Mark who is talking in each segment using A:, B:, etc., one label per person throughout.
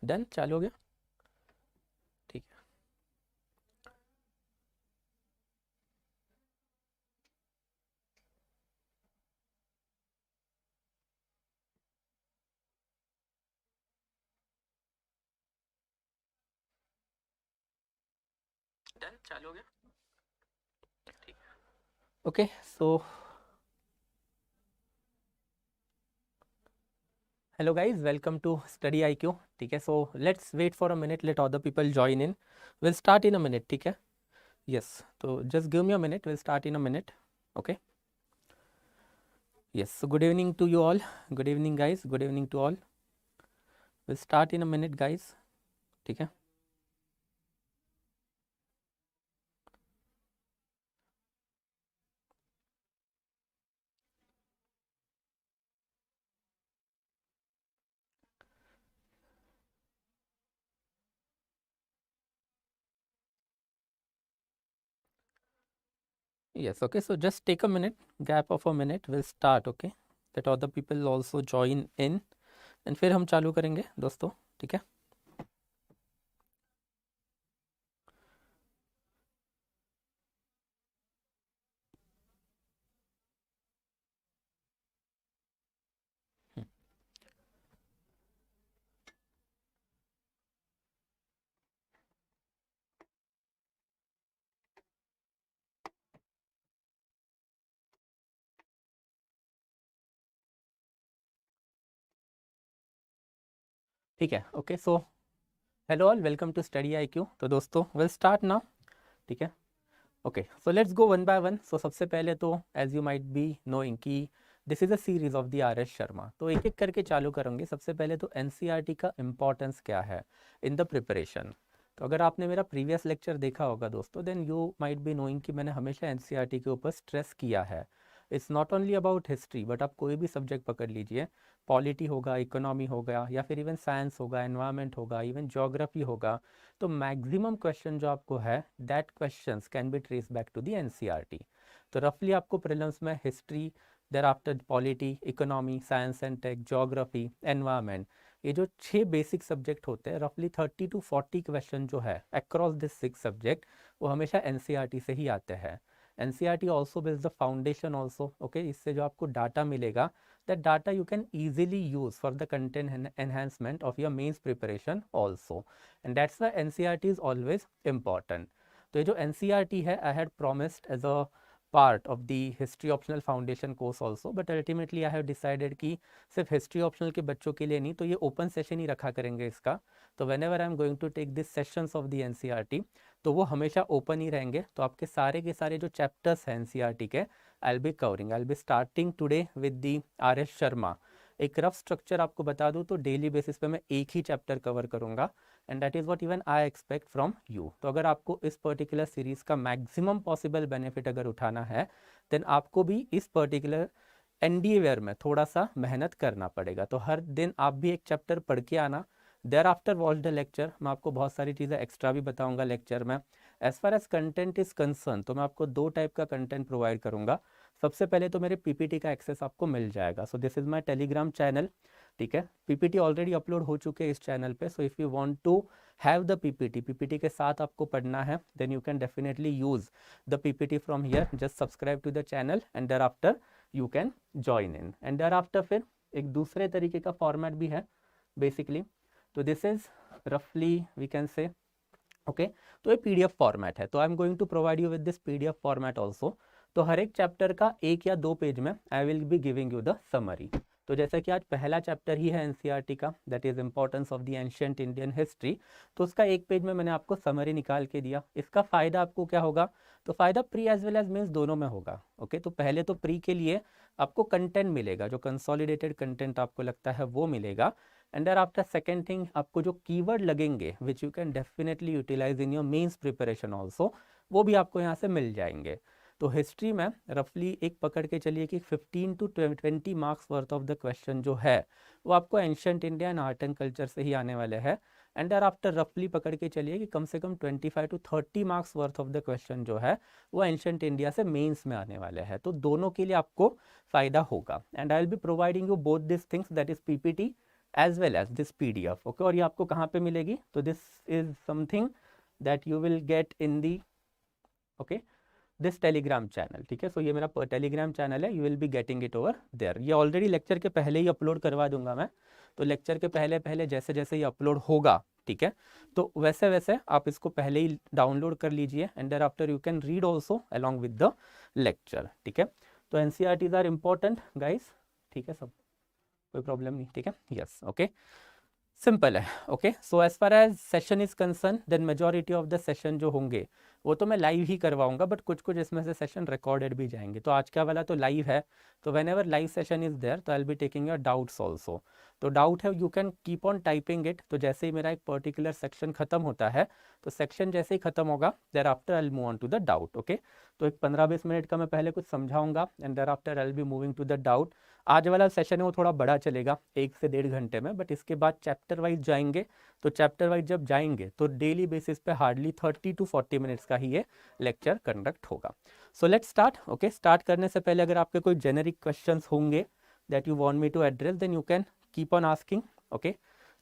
A: Done, चालू हो गया, ठीक है। डन, चालू हो गया, ठीक है। Okay, so hello guys, welcome to study IQ. ठीक है, so let's wait for a minute, let other people join in. We'll start in a minute, ठीक है। Yes, so just give me a minute, we'll start in a minute. Okay, yes, so good evening to you all, good evening guys, good evening to all. We'll start in a minute guys, ठीक है। Yes, okay, so just take a minute, gap of a minute, we'll start. Okay, let other people also join in and फिर हम चालू करेंगे दोस्तों, ठीक है। ठीक है, okay, so hello all, welcome to study IQ। तो दोस्तों विल स्टार्ट नाउ, ठीक है। Okay, so let's go one by one. So सबसे पहले तो as you might be knowing कि this is a series of the RS Sharma, तो एक एक करके चालू करेंगे। सबसे पहले तो NCERT का इम्पोर्टेंस क्या है इन द प्रिपरेशन। तो अगर आपने मेरा प्रीवियस लेक्चर देखा होगा दोस्तों, then you might be knowing कि मैंने हमेशा NCERT के ऊपर स्ट्रेस किया है। It's not only about history, but आप कोई भी सब्जेक्ट पकड़ लीजिए, पॉलिटी होगा, इकोनॉमी होगा, या फिर इवन साइंस होगा, एनवायरनमेंट होगा, इवन ज्योग्राफी होगा, तो मैक्सिमम क्वेश्चन जो आपको है that questions can be trace back to the NCERT। तो रफली आपको प्रीलिम्स में history, thereafter polity, economy, science and tech, geography, environment, ये जो 6 बेसिक सब्जेक्ट होते हैं, रफली 30 to 40 क्वेश्चन जो है अक्रॉस दिस 6 सब्जेक्ट, वो हमेशा NCERT से ही आते हैं। NCERT also builds the foundation also, okay. इससे जो आपको डाटा मिलेगा, that data you can easily use for the content enhancement of your mains preparation also, and that's why NCERT is always important. तो ये जो NCERT है, I had promised as a part of the history optional foundation course also, but ultimately I have decided कि सिर्फ history optional के बच्चों के लिए नहीं, तो ये open session ही रखा करेंगे इसका। तो whenever I am going to take this sessions of the NCERT, तो वो हमेशा open ही रहेंगे। तो आपके सारे के सारे जो chapters हैं NCERT के, I'll be covering. I'll be starting today with the RS Sharma. एक रफ स्ट्रक्चर आपको बता दूं तो डेली बेसिस पे मैं एक ही चैप्टर कवर करूंगा, and that is what even I expect from you. तो अगर आपको इस पर्टिकुलर सीरीज का मैक्सिमम पॉसिबल बेनिफिट अगर उठाना है, देन आपको भी इस पर्टिकुलर NDA वेयर में थोड़ा सा मेहनत करना पड़ेगा। तो हर दिन आप भी एक चैप्टर पढ़ के आना, thereafter watch the lecture. मैं आपको बहुत सारी चीज़ें एक्स्ट्रा भी बताऊंगा लेक्चर में। As far as content is concern, तो मैं आपको 2 टाइप का कंटेंट प्रोवाइड करूंगा। सबसे पहले तो मेरे PPT का एक्सेस आपको मिल जाएगा। सो this is my Telegram channel, ठीक है। PPT ऑलरेडी अपलोड हो चुके हैं इस चैनल पे। So if you want to have the PPT के साथ आपको पढ़ना है, then you can definitely use the PPT from here. Just subscribe to the channel and thereafter you can join in, and thereafter फिर एक दूसरे तरीके का फॉर्मेट भी है बेसिकली। तो दिस इज़ रफली वी कैन से, ओके। तो ये PDF फॉर्मेट है, तो I am going to provide you with this PDF format also. तो हर एक चैप्टर का 1 या 2 पेज में आई will be giving you the summary. तो जैसा कि आज पहला चैप्टर ही है NCERT का, that is importance of the ancient Indian history, तो उसका 1 पेज में मैंने आपको समरी निकाल के दिया। इसका फ़ायदा आपको क्या होगा, तो फ़ायदा pre as well as mains दोनों में होगा, ओके। तो पहले तो प्री के लिए आपको कंटेंट मिलेगा, जो कंसोलिडेटेड कंटेंट आपको लगता है वो मिलेगा, and thereafter second thing, आपको जो कीवर्ड लगेंगे which you can definitely utilize in your mains preparation also, वो भी आपको यहाँ से मिल जाएंगे। तो हिस्ट्री में रफली एक पकड़ के चलिए कि 15 to 20 marks worth of the question जो है वो आपको ancient India and art and culture से ही आने वाले हैं, एंड देयर आफ्टर रफली पकड़ के चलिए कि कम से कम 25 to 30 marks worth of the question जो है वो एंशिएंट इंडिया से मेंस में आने वाले हैं। तो दोनों के लिए आपको फ़ायदा होगा, and I will be providing you both this things, that is PPT as well as this PDF, okay. और ये आपको कहाँ पे मिलेगी? तो this is something that you will get in the, okay, this Telegram channel, ठीक है। सो ये मेरा टेलीग्राम चैनल है, you will be getting it over there. ये ऑलरेडी लेक्चर के पहले ही अपलोड करवा दूंगा मैं, तो लेक्चर के पहले पहले जैसे जैसे ये अपलोड होगा, ठीक है, तो वैसे वैसे आप इसको पहले ही डाउनलोड कर लीजिए, and thereafter you can read also along with the lecture, ठीक है। तो NCERTs आर इम्पॉर्टेंट गाइस, ठीक है, सब कोई प्रॉब्लम नहीं, ठीक है, यस, ओके, सिंपल है, okay. So as far as session is concern, then majority of the session जो होंगे वो तो मैं लाइव ही करवाऊंगा, बट कुछ कुछ इसमें से सेशन रिकॉर्डेड भी जाएंगे। तो आज का वाला तो लाइव है, तो whenever live session is there तो I will be taking your doubts also. तो डाउट है, you can keep on typing it. तो जैसे ही मेरा एक पर्टिकुलर सेक्शन खत्म होता है, तो सेक्शन जैसे ही खत्म होगा, thereafter I will move on to the doubt, okay. तो एक 15-20 मिनट का मैं पहले कुछ समझाऊंगा, and thereafter I will be moving to the doubt. आज वाला सेशन है वो थोड़ा बड़ा चलेगा, 1 से 1.5 घंटे में, बट इसके बाद चैप्टर वाइज जाएंगे। तो चैप्टर वाइज जब जाएंगे तो डेली बेसिस पे हार्डली 30 to 40 मिनट्स का ही ये लेक्चर कंडक्ट होगा। So let's start, okay. Start करने से पहले अगर आपके कोई जेनेरिक क्वेश्चंस होंगे that you want me to address, then you can keep on asking, okay,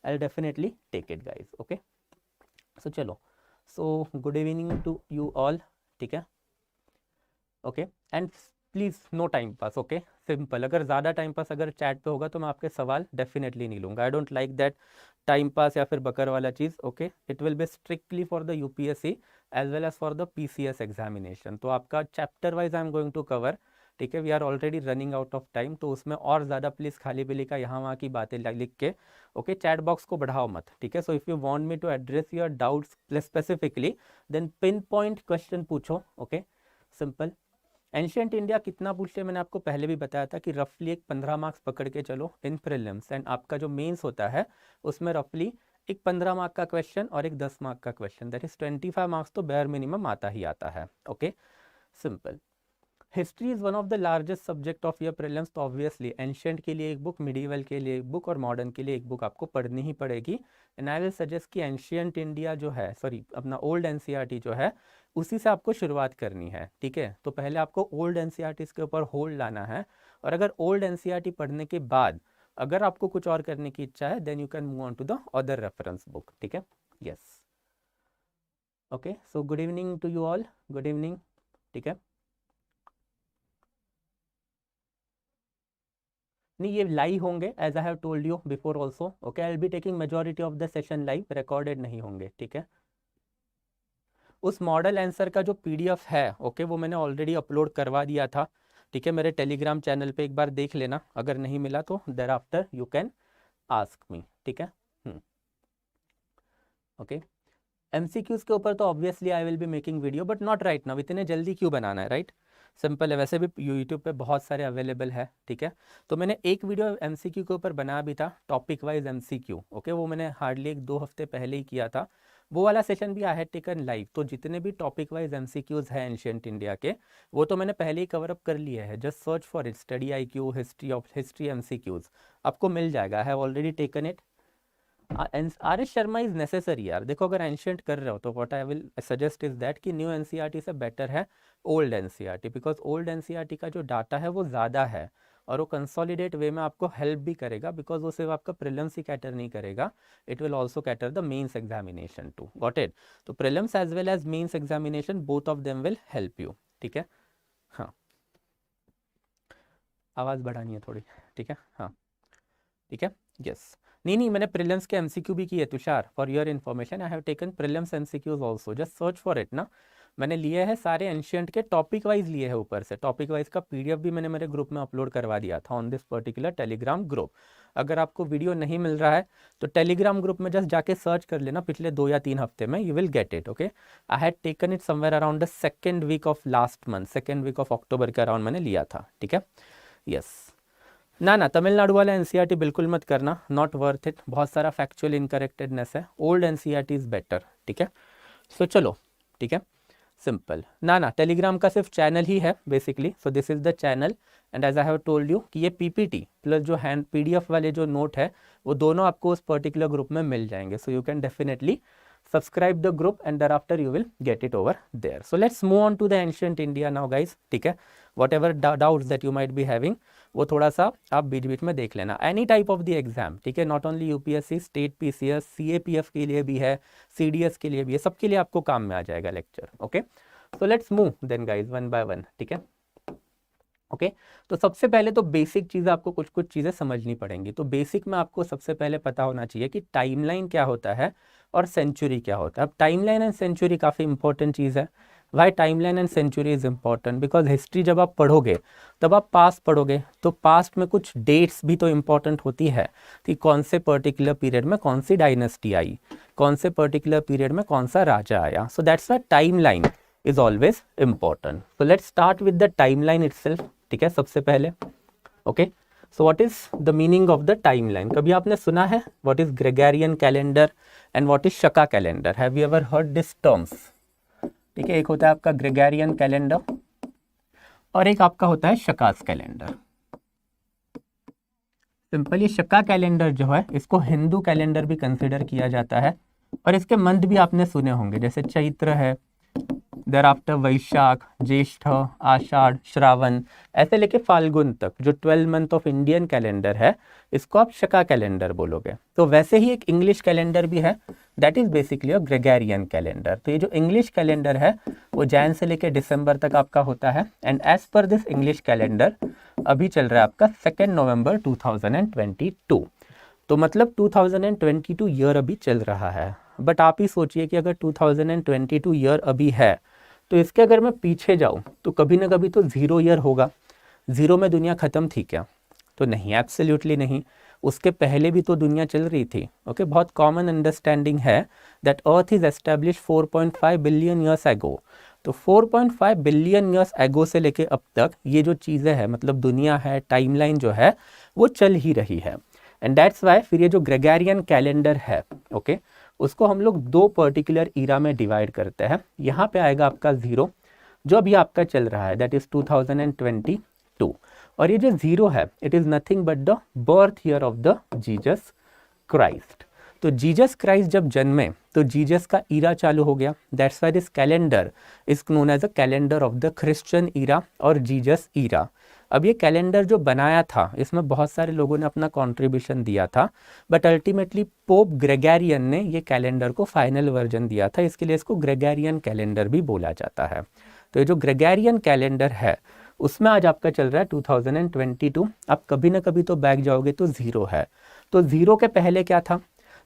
A: I will definitely take it guys, okay. So चलो, so good evening to you all, ठीक है, okay. And please no time pass, okay, simple. अगर ज़्यादा time pass अगर chat पे होगा तो मैं आपके सवाल डेफिनेटली नहीं लूँगा। I don't like that time pass या फिर बकर वाला चीज़, okay. It will be strictly for the UPSC as well as for the PCS examination. तो आपका chapter wise I am going to cover, ठीक है। We are already running out of time, तो उसमें और ज़्यादा प्लीज़ खाली बिली का यहाँ वहाँ की बातें लिख के, ओके, चैट बॉक्स को बढ़ाओ मत, ठीक है। So if you want me to address your doubts specifically, then pin point question पूछो, ओके, सिंपल। एंशियंट इंडिया कितना पूछते हैं मैंने आपको पहले भी बताया था कि रफली एक 15 मार्क्स पकड़ के चलो इन प्रीलिम्स, एंड आपका जो मेंस होता है उसमें रफली एक 15 मार्क का क्वेश्चन और एक 10 मार्क का क्वेश्चन, दैट इज 25 मार्क्स तो बेयर मिनिमम आता ही आता है, okay, simple. History is one of the largest subject of your prelims, तो ऑब्वियसली एंशियंट के लिए एक बुक, मिडीवल के लिए एक बुक और मॉडर्न के लिए एक बुक आपको पढ़नी ही पड़ेगी। एंड आई विल सजेस्ट कि एंशियंट इंडिया जो है, सॉरी अपना ओल्ड NCERT जो है, उसी से आपको शुरुआत करनी है, ठीक है। तो पहले आपको ओल्ड NCERT के ऊपर होल्ड लाना है, और अगर ओल्ड NCERT पढ़ने के बाद अगर आपको कुछ और करने की इच्छा है, then you can move on to the other reference book, ठीक है, yes, okay. So good evening to you all, good evening, ठीक है। नहीं, ये लाइव होंगे as I have told you before also, okay. I will be taking majority of the session live, recorded नहीं होंगे, ठीक है। उस मॉडल आंसर का जो PDF है, ओके, वो मैंने ऑलरेडी अपलोड करवा दिया था, ठीक है, मेरे टेलीग्राम चैनल पे एक बार देख लेना, अगर नहीं मिला तो thereafter you can ask me, ठीक है, ओके। MCQs के ऊपर तो obviously I will be making video, but not right now. इतने जल्दी क्यों बनाना है, राइट, सिंपल है। वैसे भी यूट्यूब पे बहुत सारे अवेलेबल है, ठीक है। तो मैंने एक वीडियो MCQ के ऊपर बनाया भी था, टॉपिक वाइज MCQ, ओके, वो मैंने हार्डली 1-2 हफ्ते पहले ही किया था। वो वाला सेशन भी आई हैड टेकन लाइव। तो जितने भी टॉपिक वाइज MCQs हैं एंशियंट इंडिया के, वो तो मैंने पहले ही कवर अप कर लिए हैं। Just search for it, study IQ history MCQs, आपको मिल जाएगा। I have already taken it. RS Sharma is necessary यार। देखो, अगर एंशियंट कर रहे हो तो what I will suggest is that कि न्यू NCERT से बेटर है old NCERT, because old NCERT का जो डाटा है वो ज़्यादा है, और वो कंसोलिडेट वे में आपको हेल्प भी करेगा, बिकॉज वो सिर्फ आपका प्रीलिम्स ही कैटर नहीं करेगा, it will also cater the mains examination too, got it. तो prelims as well as mains examination, both of them will help you, ठीक है। हाँ, आवाज़ बढ़ानी है थोड़ी, ठीक है, हाँ, ठीक है, यस। नहीं, मैंने प्रीलिम्स के MCQ भी किए Tushar, for your information. I have taken prelims MCQs also, just search for it ना। मैंने लिए हैं सारे एंशियंट के, टॉपिक वाइज लिए हैं ऊपर से। टॉपिक वाइज का PDF भी मैंने मेरे ग्रुप में अपलोड करवा दिया था on this particular Telegram group. अगर आपको वीडियो नहीं मिल रहा है तो टेलीग्राम ग्रुप में जस्ट जाके सर्च कर लेना, पिछले 2 या 3 हफ्ते में, you will get it, okay. I had taken it somewhere around the second week of last month, second week of October के अराउंड मैंने लिया था, ठीक है, यस। ना तमिलनाडु वाला NCERT बिल्कुल मत करना, नॉट वर्थ इट, बहुत सारा फैक्चुअल इनकरेक्टेडनेस है। ओल्ड NCERT इज़ बेटर, ठीक है। सो चलो, ठीक है, सिंपल। ना टेलीग्राम का सिर्फ चैनल ही है basically, so this is the channel, and as I have told you कि ये PPT प्लस जो हैंड PDF वाले जो नोट है वो दोनों आपको उस पर्टिकुलर ग्रुप में मिल जाएंगे। So you can definitely subscribe the group, and thereafter you will get it over there. So let's move on to the ancient India now guys, ठीक है। whatever doubts that you might be having, वो थोड़ा सा आप बीच बीच में देख लेना। Any type of the exam, ठीक है, not only UPSC, state PCS, CAPF के लिए भी है, सीडीएस के लिए भी है, सबके लिए आपको काम में आ जाएगा lecture. Okay, so let's move then guys one by one. ठीक है, ओके तो सबसे पहले तो बेसिक चीज़ आपको कुछ कुछ चीज़ें समझनी पड़ेंगी। तो बेसिक में आपको सबसे पहले पता होना चाहिए कि टाइमलाइन क्या होता है और सेंचुरी क्या होता है। अब टाइमलाइन एंड सेंचुरी काफ़ी इंपॉर्टेंट चीज़ है। Why timeline and century is important? Because history जब आप पढ़ोगे तब आप पास्ट पढ़ोगे, तो पास्ट में कुछ डेट्स भी तो इम्पॉर्टेंट होती है कि कौन से पर्टिकुलर पीरियड में कौन सी डायनेस्टी आई, कौन से पर्टिकुलर पीरियड में कौन सा राजा आया। So that's why timeline is always important. So let's start with the timeline itself. ठीक है, सबसे पहले okay, so what is the meaning of the timeline? कभी आपने सुना है what is Gregorian calendar and what is Shaka calendar? Have you ever heard this terms? ठीक है, एक होता है आपका ग्रेगोरियन कैलेंडर और एक आपका होता है शकास कैलेंडर। सिंपली शका कैलेंडर जो है इसको हिंदू कैलेंडर भी कंसिडर किया जाता है और इसके मंथ भी आपने सुने होंगे, जैसे चैत्र है, देर आफ्टर वैशाख, ज्येष्ठ, आषाढ़, श्रावण, ऐसे लेके फाल्गुन तक जो 12 मंथ ऑफ इंडियन कैलेंडर है इसको आप शका कैलेंडर बोलोगे। तो वैसे ही एक इंग्लिश कैलेंडर भी है, that is basically a Gregorian calendar. तो ये जो इंग्लिश कैलेंडर है वो जैन से लेके दिसंबर तक आपका होता है and as per this English calendar अभी चल रहा है आपका 2 नवंबर 2022। तो मतलब 2022 ईयर अभी चल रहा है। बट आप ही सोचिए कि अगर 2022 ईयर अभी है तो इसके अगर मैं पीछे जाऊं तो कभी ना कभी तो 0 ईयर होगा। 0 में दुनिया ख़त्म थी क्या? तो नहीं, एब्सोल्युटली नहीं। उसके पहले भी तो दुनिया चल रही थी। ओके, बहुत कॉमन अंडरस्टैंडिंग है that earth is establish 4.5 billion years ago. तो 4.5 बिलियन ईयर्स एगो से लेके अब तक ये जो चीज़ें हैं, मतलब दुनिया है, टाइमलाइन जो है वो चल ही रही है। एंड दैट्स वाई फिर ये जो ग्रेगोरियन कैलेंडर है ओके उसको हम लोग 2 पर्टिकुलर ईरा में डिवाइड करते हैं। यहाँ पे आएगा आपका 0 जो अभी आपका चल रहा है, दैट इज 2022। और ये जो 0 है it is nothing but the birth year of the Jesus Christ. तो जीसस क्राइस्ट जब जन्मे तो जीसस का ईरा चालू हो गया। That's why this calendar is known as a calendar of the Christian era और जीसस ईरा। अब ये कैलेंडर जो बनाया था इसमें बहुत सारे लोगों ने अपना कंट्रीब्यूशन दिया था, बट अल्टीमेटली पोप ग्रेगोरियन ने ये कैलेंडर को फाइनल वर्जन दिया था, इसके लिए इसको ग्रेगोरियन कैलेंडर भी बोला जाता है। तो ये जो ग्रेगोरियन कैलेंडर है उसमें आज आपका चल रहा है 2022। आप कभी ना कभी तो बैक जाओगे तो 0 है। तो 0 के पहले क्या था?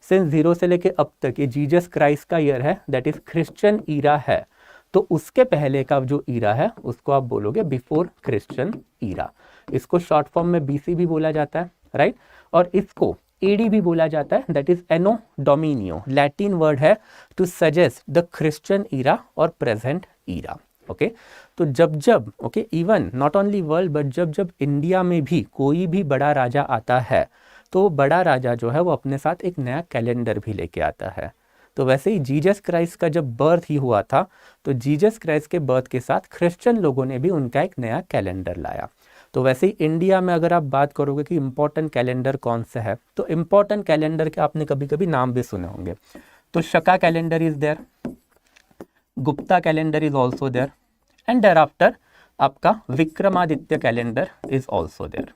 A: सिंस 0 से लेके अब तक ये जीसस क्राइस्ट का ईयर है, दैट इज क्रिश्चियन ईरा है। तो उसके पहले का जो ईरा है उसको आप बोलोगे बिफोर क्रिश्चियन ईरा। इसको शॉर्ट फॉर्म में बीसी भी बोला जाता है, राइट? और इसको एडी भी बोला जाता है, that is anno domini. Latin word है to suggest the Christian era और प्रेजेंट ईरा। ओके, तो जब okay even not only world but जब इंडिया में भी कोई भी बड़ा राजा आता है तो बड़ा राजा जो है वो अपने साथ एक नया कैलेंडर भी लेके आता है। तो वैसे ही जीसस क्राइस्ट का जब बर्थ ही हुआ था तो जीसस क्राइस्ट के बर्थ के साथ क्रिश्चियन लोगों ने भी उनका एक नया कैलेंडर लाया। तो वैसे ही इंडिया में अगर आप बात करोगे कि इम्पोर्टेंट कैलेंडर कौन सा है, तो इम्पोर्टेंट कैलेंडर के आपने कभी कभी नाम भी सुने होंगे। तो Shaka calendar is there, Gupta calendar is also there and thereafter आपका Vikramaditya calendar is also there.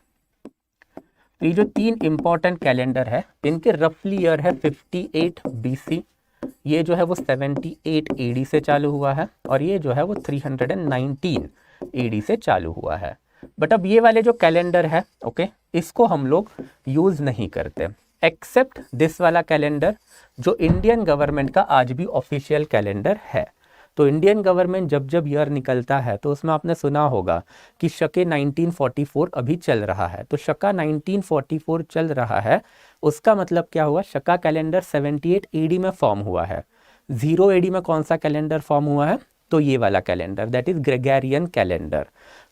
A: तो ये जो 3 इंपॉर्टेंट कैलेंडर है इनके रफली ईयर है 58 BC, ये जो है वो 78 AD से चालू हुआ है और ये जो है वो 319 AD से चालू हुआ है। बट अब ये वाले जो कैलेंडर है ओके इसको हम लोग यूज़ नहीं करते एक्सेप्ट दिस वाला कैलेंडर जो इंडियन गवर्नमेंट का आज भी ऑफिशियल कैलेंडर है। तो इंडियन गवर्नमेंट जब ईयर निकलता है तो उसमें आपने सुना होगा कि शके 1944 अभी चल रहा है। तो शका 1944 चल रहा है उसका मतलब क्या हुआ? शका कैलेंडर 78 AD में फॉर्म हुआ है। 0 AD में कौन सा कैलेंडर फॉर्म हुआ है? तो ये वाला calendar, that is Gregorian calendar.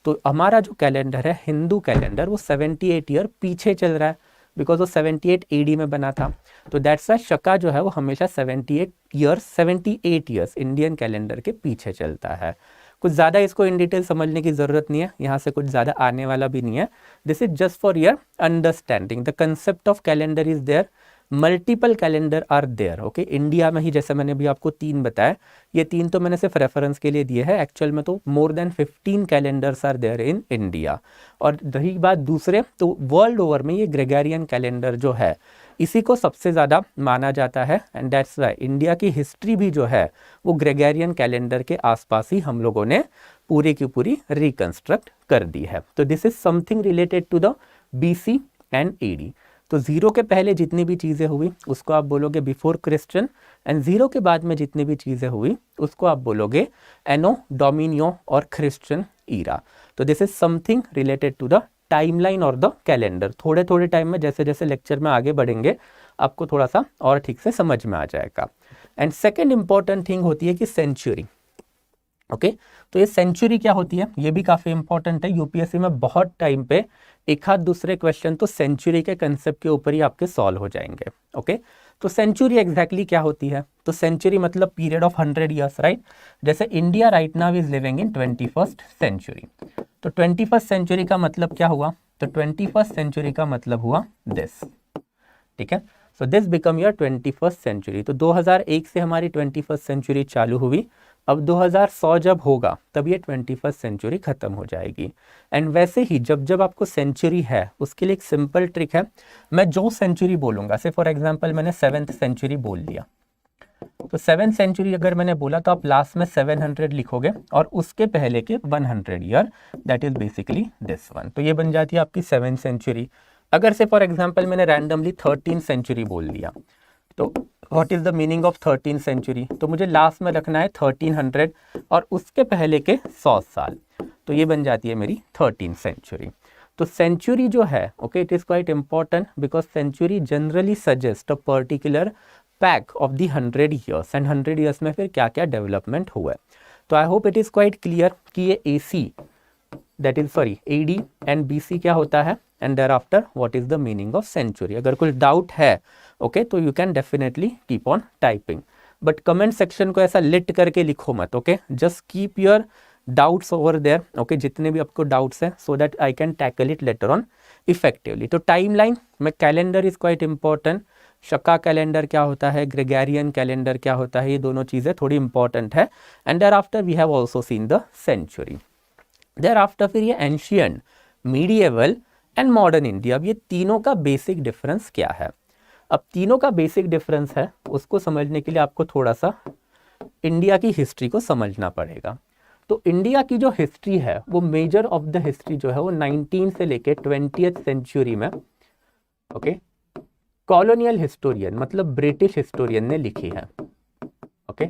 A: तो हमारा जो कैलेंडर है हिंदू कैलेंडर वो 78 ईयर पीछे चल रहा है बिकॉज वो 78 AD में बना था। तो दैट्स वाई शका जो है वो हमेशा 78 ईयर्स इंडियन कैलेंडर के पीछे चलता है। कुछ ज़्यादा इसको इन डिटेल समझने की ज़रूरत नहीं है, यहाँ से कुछ ज़्यादा आने वाला भी नहीं है। This is just for your understanding. The concept of calendar is there, multiple calendar are there. Okay, India में ही जैसे मैंने अभी आपको 3 बताया, ये 3 तो मैंने सिर्फ रेफरेंस के लिए दिए हैं, एक्चुअल में तो more than 15 calendars are there in India. और रही बात दूसरे, तो वर्ल्ड ओवर में ये ग्रेगोरियन कैलेंडर जो है इसी को सबसे ज़्यादा माना जाता है, एंड दैट्स वाई इंडिया की हिस्ट्री भी जो है वो ग्रेगोरियन कैलेंडर के आसपास ही हम लोगों ने पूरी की पूरी रिकंस्ट्रक्ट कर दी है। तो this is something related to the BC एंड AD। तो 0 के पहले जितनी भी चीज़ें हुई उसको आप बोलोगे बिफोर क्रिश्चियन, एंड 0 के बाद में जितनी भी चीज़ें हुई उसको आप बोलोगे एनो डोमिनियो और क्रिश्चियन ईरा। तो this is something related to the timeline और द कैलेंडर। थोड़े थोड़े टाइम में जैसे जैसे लेक्चर में आगे बढ़ेंगे आपको थोड़ा सा और ठीक से समझ में आ जाएगा। एंड सेकेंड इंपॉर्टेंट थिंग होती है कि सेंचुरी। ओके, तो ये सेंचुरी क्या होती है ये भी काफ़ी इंपॉर्टेंट है। यूपीएससी में बहुत टाइम पे एक हाथ दूसरे क्वेश्चन तो सेंचुरी के कंसेप्ट के ऊपर ही आपके सॉल्व हो जाएंगे। ओके, तो सेंचुरी एग्जैक्टली क्या होती है? तो सेंचुरी मतलब पीरियड ऑफ 100 ईयर्स, राइट? जैसे India right now is living in 21st century. तो 21st सेंचुरी का मतलब क्या हुआ? तो 21st सेंचुरी का मतलब हुआ दिस, ठीक है। So this become your 21st century. तो 2001 से हमारी 21st सेंचुरी चालू हुई, अब 2100 जब होगा तब ये 21st सेंचुरी खत्म हो जाएगी। एंड वैसे ही जब जब आपको सेंचुरी है उसके लिए एक सिंपल ट्रिक है, मैं जो सेंचुरी बोलूँगा, से फॉर एग्जांपल मैंने 7th सेंचुरी बोल दिया, तो 7th सेंचुरी अगर मैंने बोला तो आप लास्ट में 700 लिखोगे और उसके पहले के 100 year, that is basically this one. तो ये बन जाती है आपकी 7th सेंचुरी। अगर से फॉर एग्जांपल मैंने रैंडमली 13th सेंचुरी बोल दिया, तो what is the meaning of 13th century? तो मुझे लास्ट में रखना है 1300 और उसके पहले के 100 साल, तो ये बन जाती है मेरी 13th सेंचुरी। तो सेंचुरी जो है, okay, it is quite important because century generally suggest a particular pack of the 100 years, and 100 years में फिर क्या क्या डेवलपमेंट हुआ है। तो I hope it is quite clear कि ये AC that is sorry AD and BC क्या होता है, and thereafter what is the meaning of century. अगर कुछ डाउट है ओके तो you can definitely keep on typing, but comment section को ऐसा लिट करके लिखो मत। Okay, just keep your doubts over there, okay, जितने भी आपको डाउट्स हैं, so that I can tackle it later on effectively. तो टाइमलाइन में calendar is quite important. Shaka calendar क्या होता है, ग्रेगोरियन कैलेंडर क्या होता है, ये दोनों चीज़ें थोड़ी इंपॉर्टेंट है। And thereafter we have also seen the century. Thereafter फिर ये ancient, medieval and modern India, अब ये तीनों का बेसिक डिफरेंस क्या है? अब तीनों का बेसिक डिफरेंस है, उसको समझने के लिए आपको थोड़ा सा इंडिया की हिस्ट्री को समझना पड़ेगा। तो इंडिया की जो हिस्ट्री है वो मेजर ऑफ द हिस्ट्री जो है वो 19 से लेके 20th सेंचुरी में, ओके, कॉलोनियल हिस्टोरियन मतलब ब्रिटिश हिस्टोरियन ने लिखी है। ओके,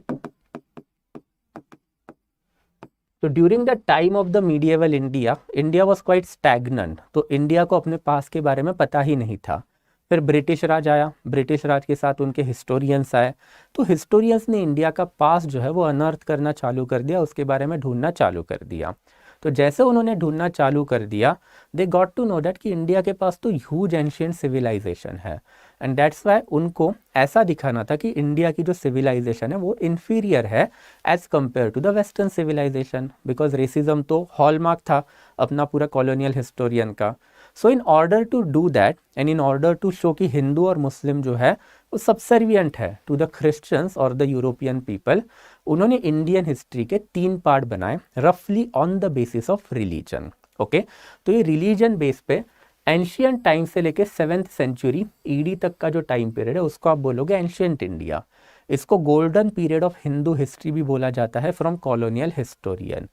A: तो during the time of the medieval India, India was quite stagnant, तो इंडिया को अपने पास के बारे में पता ही नहीं था। फिर ब्रिटिश राज आया, ब्रिटिश राज के साथ उनके हिस्टोरियंस आए, तो हिस्टोरियंस ने इंडिया का पास जो है वो अनअर्थ करना चालू कर दिया, उसके बारे में ढूंढना चालू कर दिया। तो जैसे उन्होंने ढूंढना चालू कर दिया, they got to know that कि इंडिया के पास तो ह्यूज एंशिएंट सिविलाइजेशन है, एंड दैट्स वाई उनको ऐसा दिखाना था कि इंडिया की जो सिविलाइजेशन है वो इन्फीरियर है as compare to the western civilization, because racism तो हॉलमार्क था अपना पूरा कॉलोनियल हिस्टोरियन का। So in order to do that and in order to show कि हिंदू और मुस्लिम जो है वो सबसर्वियंट है टू द क्रिश्चियंस और द यूरोपियन पीपल, उन्होंने इंडियन हिस्ट्री के 3 पार्ट बनाए रफली on the basis of religion. Okay, तो ये रिलीजन बेस पे एंशियंट टाइम से लेके 7th सेंचुरी ED तक का जो टाइम पीरियड है उसको आप बोलोगे एंशियंट इंडिया। इसको golden period of Hindu history भी बोला जाता है from colonial historian.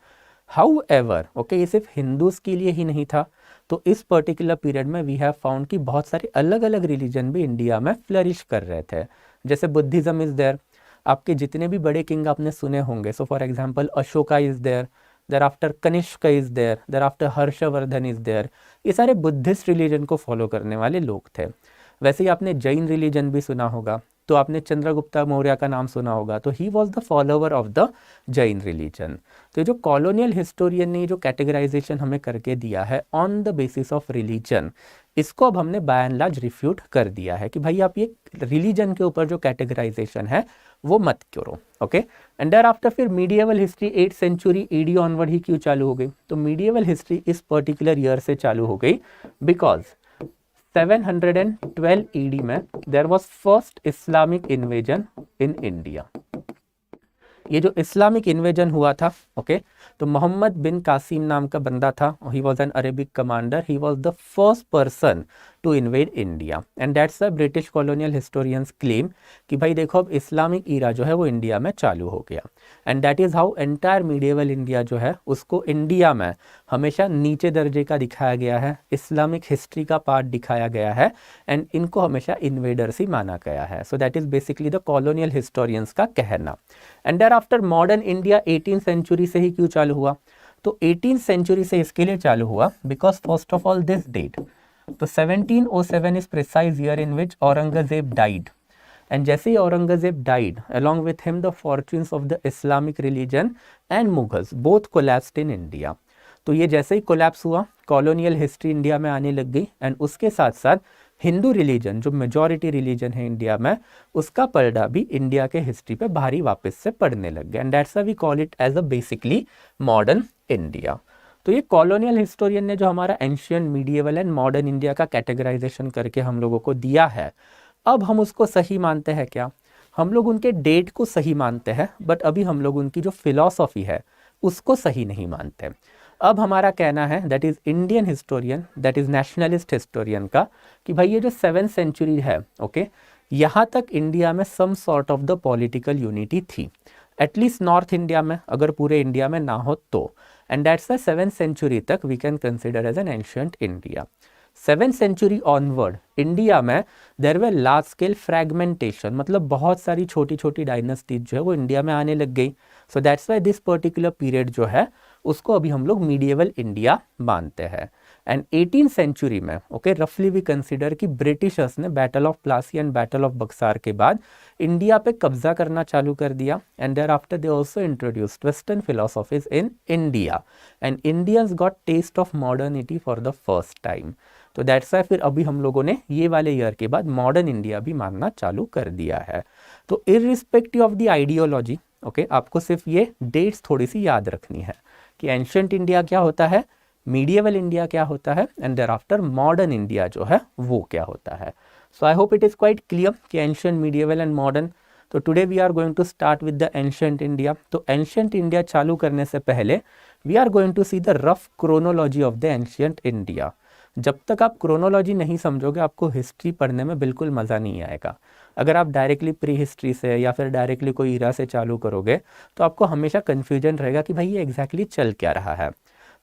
A: However, okay, ये सिर्फ हिंदूज के लिए ही नहीं था, तो इस पर्टिकुलर पीरियड में वी हैव फाउंड कि बहुत सारे अलग अलग रिलीजन भी इंडिया में फ्लरिश कर रहे थे। जैसे बुद्धिज्म इज देयर, आपके जितने भी बड़े किंग आपने सुने होंगे, so for example Ashoka is there, thereafter Kanishka is there, thereafter Harshavardhan is there, ये सारे बुद्धिस्ट रिलीजन को फॉलो करने वाले लोग थे। वैसे ही आपने जैन रिलीजन भी सुना होगा, तो आपने चंद्रगुप्ता मौर्य का नाम सुना होगा, तो ही was the follower of the Jain religion. तो जो कॉलोनियल हिस्टोरियन ने जो कैटेगराइजेशन हमें करके दिया है on the basis of religion, इसको अब हमने बाय एंड लार्ज रिफ्यूट कर दिया है कि भाई आप ये रिलीजन के ऊपर जो कैटेगराइजेशन है वो मत करो। ओके, एंड देयर आफ्टर फिर medieval history 8th century ED onward ही क्यों चालू हो गई? तो मीडिएवल हिस्ट्री इस पर्टिकुलर ईयर से चालू हो गई बिकॉज 712 AD में there was first Islamic invasion in India. ये जो इस्लामिक इन्वेजन हुआ था, ओके, तो मोहम्मद बिन कासिम नाम का बंदा था, he was an Arabic commander, he was the first person to invade India and that's the British colonial historians claim कि भाई देखो अब इस्लामिक ईरा जो है वो इंडिया में चालू हो गया and that is how entire medieval India जो है उसको इंडिया में हमेशा नीचे दर्जे का दिखाया गया है, इस्लामिक हिस्ट्री का पार्ट दिखाया गया है एंड इनको हमेशा इन्वेडर्स ही माना गया है। So that is basically the colonial historians का कहना। And thereafter modern India 18th century से ही क्यों चालू हुआ? तो 18th सेंचुरी से इसके लिए चालू हुआ because first of all this date, तो 1707 is precise year in which Aurangzeb died and जैसे ही Aurangzeb died along with him the fortunes of the Islamic religion and Mughals both collapsed in India। तो ये जैसे ही कोलैप्स हुआ कॉलोनियल हिस्ट्री इंडिया में आने लग गई एंड उसके साथ साथ हिंदू रिलीजन जो मेजॉरिटी रिलीजन है इंडिया में उसका पलड़ा भी इंडिया के हिस्ट्री पे भारी वापस से पड़ने लग गया and that's we call it as a basically modern India. तो ये कॉलोनियल हिस्टोरियन ने जो हमारा ancient medieval and modern India का कैटेगराइजेशन करके हम लोगों को दिया है, अब हम उसको सही मानते हैं क्या? हम लोग उनके डेट को सही मानते हैं बट अभी हम लोग उनकी जो फिलॉसफी है उसको सही नहीं मानते। अब हमारा कहना है that is Indian historian, that is nationalist historian का कि भाई ये जो 7th सेंचुरी है, ओके, यहाँ तक इंडिया में some sort of the political unity थी, एटलीस्ट नॉर्थ इंडिया में, अगर पूरे इंडिया में ना हो तो, and that's the 7th century तक we can consider as an ancient India. 7th century onward India में there were large scale fragmentation, मतलब बहुत सारी छोटी छोटी डायनेस्टीज जो है वो इंडिया में आने लग गई। सो that's why this particular period जो है उसको अभी हम लोग मीडिएवल इंडिया मानते हैं। एंड 18th सेंचुरी में, ओके, रफली वी कंसिडर कि ब्रिटिशर्स ने battle of Plassey and battle of Buxar के बाद इंडिया पे कब्जा करना चालू कर दिया and thereafter they also introduced western philosophies in India and Indians got taste of modernity for the first time. तो दैट्स वाई फिर अभी हम लोगों ने ये वाले ईयर के बाद मॉडर्न इंडिया भी मानना चालू कर दिया है। तो irrespective of the ideology, okay, आपको सिर्फ ये डेट्स थोड़ी सी याद रखनी है कि एंशियंट इंडिया क्या होता है, मीडिएवल इंडिया क्या होता है and thereafter modern India जो है वो क्या होता है। So I hope it is quite clear कि एंशियंट, मीडिएवल एंड मॉडर्न। तो today we are going to start with the ancient India. तो एंशियंट इंडिया चालू करने से पहले we are going to see the rough chronology of the ancient India. जब तक आप क्रोनोलॉजी नहीं समझोगे आपको हिस्ट्री पढ़ने में बिल्कुल मज़ा नहीं आएगा। अगर आप डायरेक्टली प्री हिस्ट्री से या फिर डायरेक्टली कोई ईरा से चालू करोगे तो आपको हमेशा कन्फ्यूजन रहेगा कि भाई ये एग्जैक्टली चल क्या रहा है।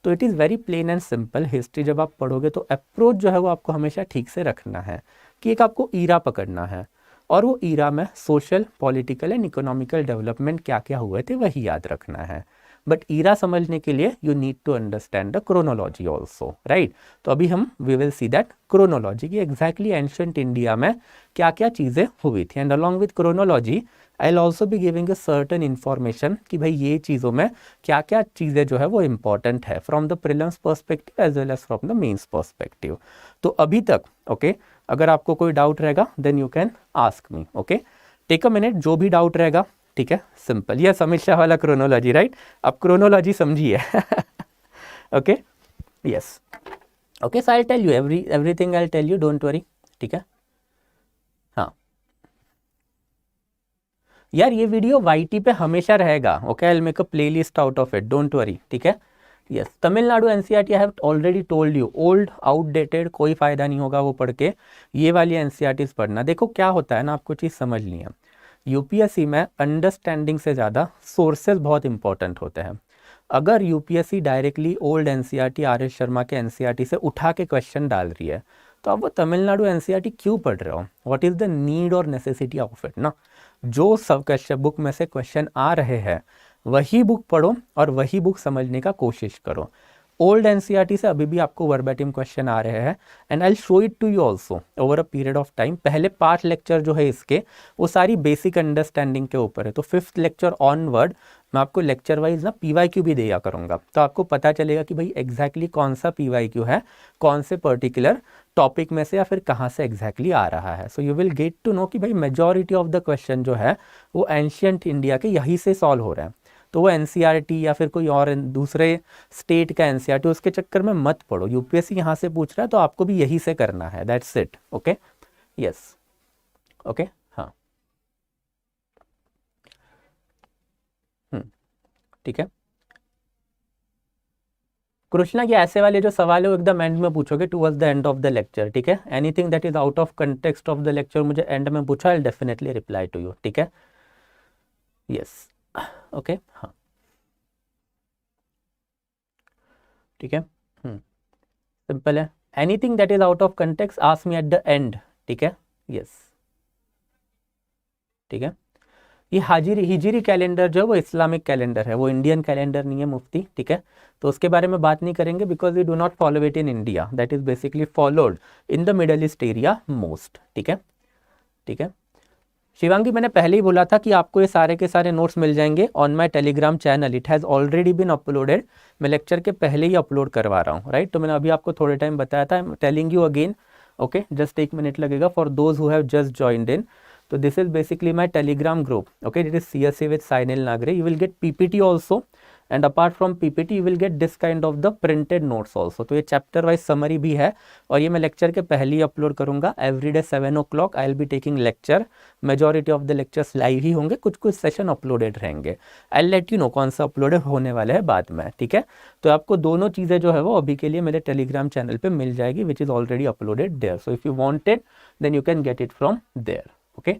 A: तो it is very plain and simple. History जब आप पढ़ोगे तो अप्रोच जो है वो आपको हमेशा ठीक से रखना है कि एक आपको ईरा पकड़ना है और वो ईरा में social, political and economical development क्या क्या हुए थे वही याद रखना है। बट ईरा समझने के लिए you need to understand the chronology also, right. तो अभी हम we will see that chronology की एग्जैक्टली एंशियंट इंडिया में क्या क्या चीज़ें हुई थी and along with chronology I will also be giving a certain information कि भाई ये चीज़ों में क्या क्या चीज़ें जो है वो इंपॉर्टेंट है from the prelims perspective as well as from the mains perspective. तो अभी तक, ओके, अगर आपको कोई डाउट रहेगा then you can ask me, okay, take a minute, जो भी डाउट रहेगा, ठीक है, सिंपल। ये अमित शाह वाला क्रोनोलॉजी, राइट, आप क्रोनोलॉजी समझिए। Okay, yes, okay, so I tell you everything, I tell you, don't worry, ठीक है। हाँ यार ये वीडियो YT पे हमेशा रहेगा, okay, I will make a playlist out of it, don't worry, ठीक है। Yes, Tamil Nadu NCERT I have already told you, old outdated कोई फ़ायदा नहीं होगा वो पढ़ के, ये वाली NCERTs पढ़ना। देखो क्या होता है ना, आपको चीज़ समझनी है, UPSC में अंडरस्टैंडिंग से ज़्यादा सोर्सेज बहुत इंपॉर्टेंट होते हैं। अगर UPSC directly old NCERT RS Sharma के NCERT से उठा के क्वेश्चन डाल रही है तो आप वो तमिलनाडु NCERT क्यों पढ़ रहे हो? व्हाट इज़ द नीड और नेसेसिटी ऑफ इट ना? जो सब क्वेश्चन बुक में से क्वेश्चन आ रहे हैं वही बुक पढ़ो और वही बुक समझने का कोशिश करो। ओल्ड NCERT से अभी भी आपको वर्बैटिम क्वेश्चन आ रहे हैं and I show it to you also over a period of time. पहले 5 लेक्चर जो है इसके वो सारी बेसिक अंडरस्टैंडिंग के ऊपर है, तो 5th लेक्चर ऑनवर्ड मैं आपको लेक्चर वाइज ना PYQ भी दिया करूँगा, तो आपको पता चलेगा कि भाई एग्जैक्टली कौन सा PYQ है, कौन से पर्टिकुलर टॉपिक में से या फिर कहाँ से एग्जैक्टली आ रहा है। So you will get to know कि भाई मेजॉरिटी ऑफ द क्वेश्चन जो है वो एंशियंट इंडिया के यहीं से सॉल्व हो रहे हैं। तो वो एनसीईआरटी या फिर कोई और दूसरे स्टेट का एनसीईआरटी उसके चक्कर में मत पड़ो। यूपीएससी यहाँ से पूछ रहा है तो आपको भी यही से करना है, that's it. Okay, yes, okay, हाँ, ठीक है। कृष्णा, ये ऐसे वाले जो सवाल है वो एकदम एंड में पूछोगे, towards the end of the lecture, ठीक है। Anything that is out of context of the lecture मुझे एंड में पूछा, I will definitely reply to you, ठीक है, यस, ओके, हाँ, ठीक है, सिंपल है। Anything that is out of context ask me at the end, ठीक है, यस, ठीक है। ये हिजरी कैलेंडर जो है वो इस्लामिक कैलेंडर है, वो इंडियन कैलेंडर नहीं है मुफ्ती, ठीक है। तो उसके बारे में बात नहीं करेंगे because we do not follow it in India, that is basically followed in the middle east area most, ठीक है, ठीक है। शिवांगी, मैंने पहले ही बोला था कि आपको ये सारे के सारे नोट्स मिल जाएंगे on my Telegram channel, it has already been uploaded. मैं लेक्चर के पहले ही अपलोड करवा रहा हूँ, राइट। तो मैंने अभी आपको थोड़े टाइम बताया था, I am telling you again, okay, just 1 minute लगेगा for those who have just joined in. So this is basically my telegram group, okay, it is CSA with Sainil Nagre. You will get PPT also, and apart from PPT you will get this kind of the printed notes also. तो ये chapter wise summary भी है और ये मैं lecture के पहले ही upload करूँगा। everyday 7 o'clock I will be taking lecture, majority of the lectures live ही होंगे, कुछ कुछ session uploaded रहेंगे। I'll let you know कौन सा uploaded होने वाले हैं बाद में, ठीक है। तो आपको दोनों चीज़ें जो है वो अभी के लिए मेरे टेलीग्राम चैनल पे मिल जाएगी, which is already uploaded there. So if you want it then you can get it from there. Okay,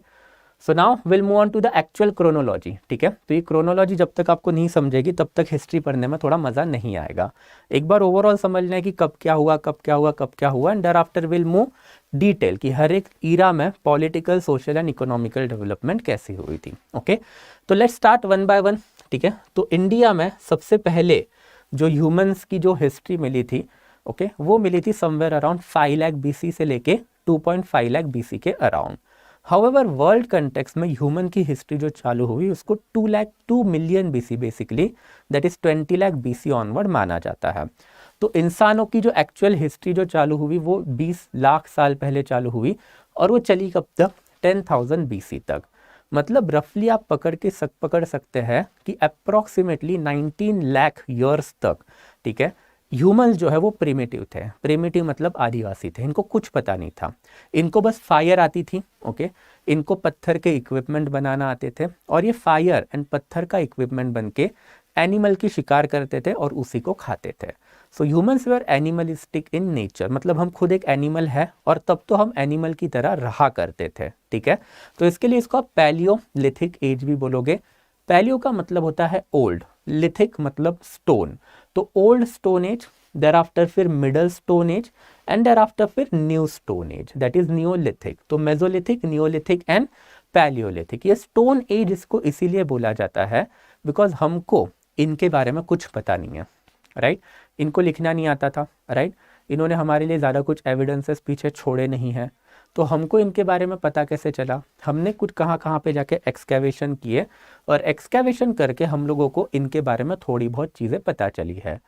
A: so now will move on to the actual chronology, ठीक है। तो ये क्रोनोलॉजी जब तक आपको नहीं समझेगी तब तक हिस्ट्री पढ़ने में थोड़ा मज़ा नहीं आएगा। एक बार ओवरऑल समझना है कि कब क्या हुआ, कब क्या हुआ, कब क्या हुआ, and thereafter will move detail कि हर एक ईरा में political, social and economical development कैसी हुई थी। ओके, तो let's start one by one, ठीक है। तो इंडिया में सबसे पहले जो ह्यूमंस की जो हिस्ट्री मिली थी, ओके, वो मिली थी समवेयर अराउंड 5 लाख BC से लेके 2.5 लाख BC के अराउंड। हाउएवर वर्ल्ड कंटेक्स्ट में ह्यूमन की हिस्ट्री जो चालू हुई उसको 2 million BC basically, that is 20 lakh BC onward माना जाता है। तो इंसानों की जो एक्चुअल हिस्ट्री जो चालू हुई वो 20 लाख साल पहले चालू हुई और वो चली कब तक, 10,000 BC तक। मतलब रफली आप पकड़ सकते हैं कि अप्रॉक्सीमेटली 19 लाख ईयर्स तक, ठीक है, ह्यूमंस जो है वो प्रिमिटिव थे। प्रिमिटिव मतलब आदिवासी थे, इनको कुछ पता नहीं था, इनको बस फायर आती थी, ओके, इनको पत्थर के इक्विपमेंट बनाना आते थे और ये फायर एंड पत्थर का इक्विपमेंट बन के एनिमल की शिकार करते थे और उसी को खाते थे। So humans were animalistic in nature, मतलब हम खुद एक एनिमल है और तब तो हम एनिमल की तरह रहा करते थे, ठीक है। तो इसके लिए इसको आप पैलियोलिथिक एज भी बोलोगे। पैलियो का मतलब होता है ओल्ड, लिथिक मतलब स्टोन, तो old stone age, thereafter फिर middle stone age and thereafter फिर new stone age, that is neolithic. तो मेसोलिथिक, नियोलिथिक एंड पैलियोलिथिक, ये स्टोन एज इसको इसीलिए बोला जाता है बिकॉज हमको इनके बारे में कुछ पता नहीं है, राइट। इनको लिखना नहीं आता था, राइट। इन्होंने हमारे लिए ज़्यादा कुछ एविडेंसेस पीछे छोड़े नहीं हैं, तो हमको इनके बारे में पता कैसे चला, हमने कुछ कहाँ पे जाके एक्सकैवेशन किए और एक्सकैवेशन करके हम लोगों को इनके बारे में थोड़ी बहुत चीज़ें पता चली है।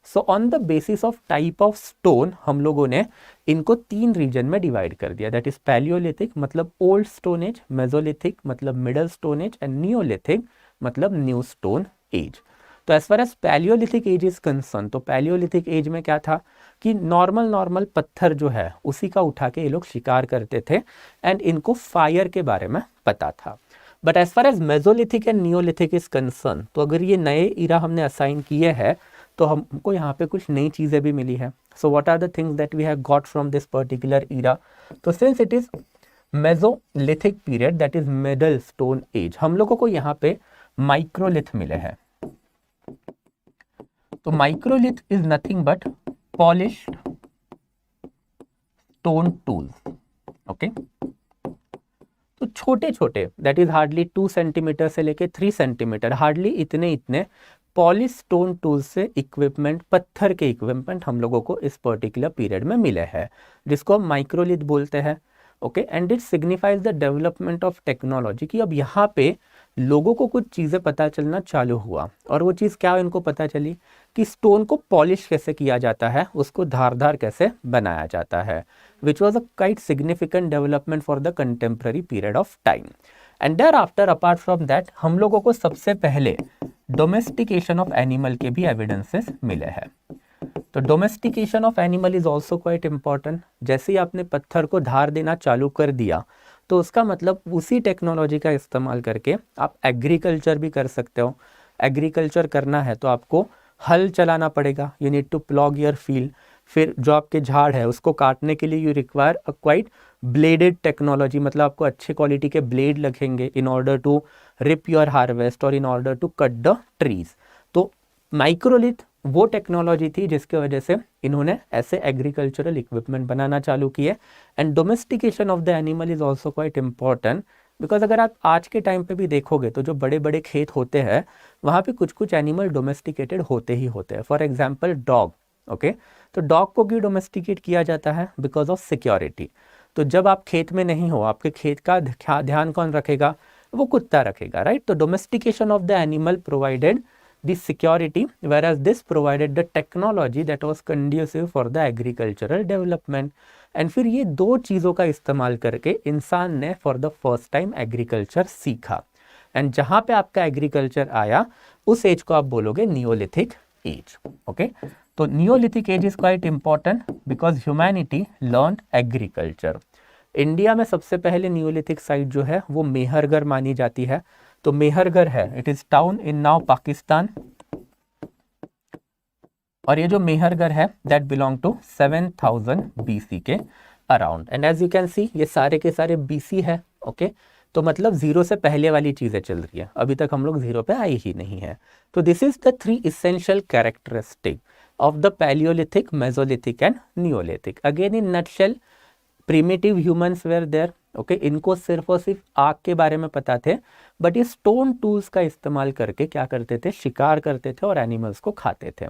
A: So on the basis of type of stone हम लोगों ने इनको 3 रीजन में डिवाइड कर दिया, दैट इज पैलियोलिथिक मतलब ओल्ड स्टोन एज, मेसोलिथिक मतलब middle stone age and neolithic मतलब न्यू स्टोन एज। तो as far as palaeolithic age is concern, तो पैलियोलिथिक एज में क्या था कि नॉर्मल पत्थर जो है उसी का उठा के ये लोग शिकार करते थे एंड इनको फायर के बारे में पता था। But as far as mesolithic and neolithic is concern, तो अगर ये नए इरा हमने असाइन किए हैं तो हमको यहाँ पे कुछ नई चीज़ें भी मिली है। So what are the things that we have got from this particular era, तो since it is mesolithic period that is middle stone age, हम लोगों को यहाँ पे माइक्रोलिथ मिले हैं। तो microlith is nothing but polished stone tools, okay. तो छोटे छोटे दैट इज हार्डली 2 सेंटीमीटर से लेके 3 सेंटीमीटर, हार्डली इतने पॉलिश स्टोन टूल्स से इक्विपमेंट, पत्थर के इक्विपमेंट हम लोगों को इस पर्टिकुलर पीरियड में मिले हैं, जिसको हम माइक्रोलिथ बोलते हैं, okay. And it signifies the development of technology, कि अब यहाँ पे लोगों को कुछ चीज़ें पता चलना चालू हुआ और वो चीज़ क्या इनको पता चली कि स्टोन को पॉलिश कैसे किया जाता है, उसको धारदार कैसे बनाया जाता है, which was a quite significant development for the contemporary period of time. And thereafter apart from that हम लोगों को सबसे पहले डोमेस्टिकेशन ऑफ एनिमल के भी एविडेंसेस मिले हैं। तो domestication of animal is also quite important. जैसे ही आपने पत्थर को धार देना चालू कर दिया तो उसका मतलब उसी टेक्नोलॉजी का इस्तेमाल करके आप एग्रीकल्चर भी कर सकते हो। एग्रीकल्चर करना है तो आपको हल चलाना पड़ेगा, you need to plough your field. फिर जो आपके झाड़ है उसको काटने के लिए you require a quite bladed technology, मतलब आपको अच्छे क्वालिटी के ब्लेड लगेंगे in order to reap your harvest और in order to cut the trees. तो माइक्रोलिथ वो टेक्नोलॉजी थी जिसके वजह से इन्होंने ऐसे एग्रीकल्चरल इक्विपमेंट बनाना चालू किए। And domestication of the animal is also quite important because अगर आप आज के टाइम पे भी देखोगे तो जो बड़े बड़े खेत होते हैं वहाँ पे कुछ कुछ एनिमल डोमेस्टिकेटेड होते ही होते हैं। For example dog, okay. तो डॉग को क्यों डोमेस्टिकेट किया जाता है? Because of security. तो जब आप खेत में नहीं हो, आपके खेत का ध्यान कौन रखेगा? वो कुत्ता रखेगा, राइट? तो domestication of the animal provided the security, whereas this provided the technology that was conducive for the agricultural development. And फिर ये दो चीज़ों का इस्तेमाल करके इंसान ने for the first time agriculture सीखा। एंड जहाँ पे आपका एग्रीकल्चर आया उस एज को आप बोलोगे नियोलिथिक एज, ओके। तो neolithic age is quite important because humanity learn agriculture. India में सबसे पहले नियोलिथिक साइट जो है वो मेहरगढ़ मानी जाती है। तो मेहरगढ़ है, it is town in now Pakistan. और ये जो मेहरगढ़ है दैट बिलोंग टू 7000 BC के around. And as you can see ये सारे के सारे BC है, ओके। तो मतलब जीरो से पहले वाली चीजें चल रही है, अभी तक हम लोग जीरो पे आए ही नहीं है। तो this is the 3 essential characteristic of the palaeolithic, mesolithic and neolithic. Again in nutshell primitive humans were there, okay. इनको सिर्फ और सिर्फ आग के बारे में पता थे, बट ये स्टोन टूल्स का इस्तेमाल करके क्या करते थे? शिकार करते थे और एनिमल्स को खाते थे।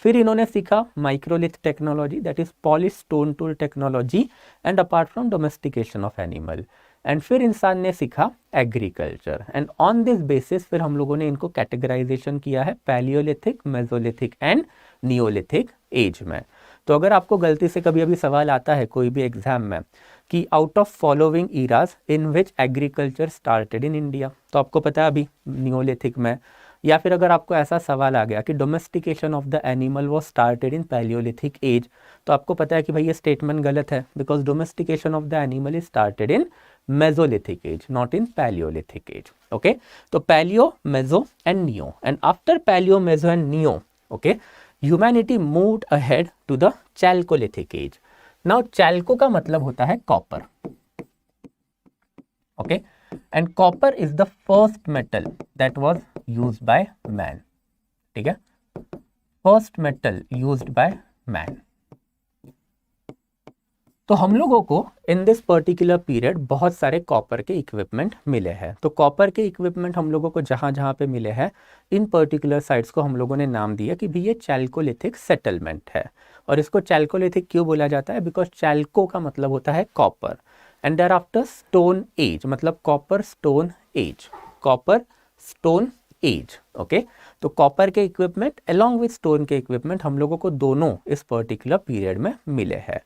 A: फिर इन्होंने सीखा microlith technology, that is polish stone tool technology and apart from domestication of animal. And फिर इंसान ने सीखा agriculture. And on this basis फिर हम लोगों ने इनको कैटेगराइजेशन किया है palaeolithic, mesolithic and neolithic age में। तो अगर आपको गलती से कभी अभी सवाल आता है कोई भी एग्जाम में कि out of following ईराज in which agriculture started in India, तो आपको पता है अभी नियोलिथिक में। या फिर अगर आपको ऐसा सवाल आ गया कि domestication of the animal was started in palaeolithic age, तो आपको पता है कि भाई ये स्टेटमेंट गलत है because domestication of the animal is started in mesolithic age, not in palaeolithic age, okay. तो palaeo, meso and neo. And after palaeo, meso and neo, okay, humanity moved ahead to the chalcolithic age. Now chalco का मतलब होता है copper, okay. And copper is the first metal that was used by man, ठीक है, first metal used by man. तो हम लोगों को इन दिस पर्टिकुलर पीरियड बहुत सारे कॉपर के इक्विपमेंट मिले हैं। तो कॉपर के इक्विपमेंट हम लोगों को जहाँ जहाँ पे मिले हैं इन पर्टिकुलर साइट्स को हम लोगों ने नाम दिया कि भी ये चैल्कोलिथिक सेटलमेंट है। और इसको चैल्कोलिथिक क्यों बोला जाता है? बिकॉज चैल्को का मतलब होता है copper and thereafter stone age, मतलब copper stone age, copper stone age, okay. तो कॉपर के इक्विपमेंट अलॉन्ग विथ स्टोन के इक्विपमेंट हम लोगों को दोनों इस पर्टिकुलर पीरियड में मिले हैं।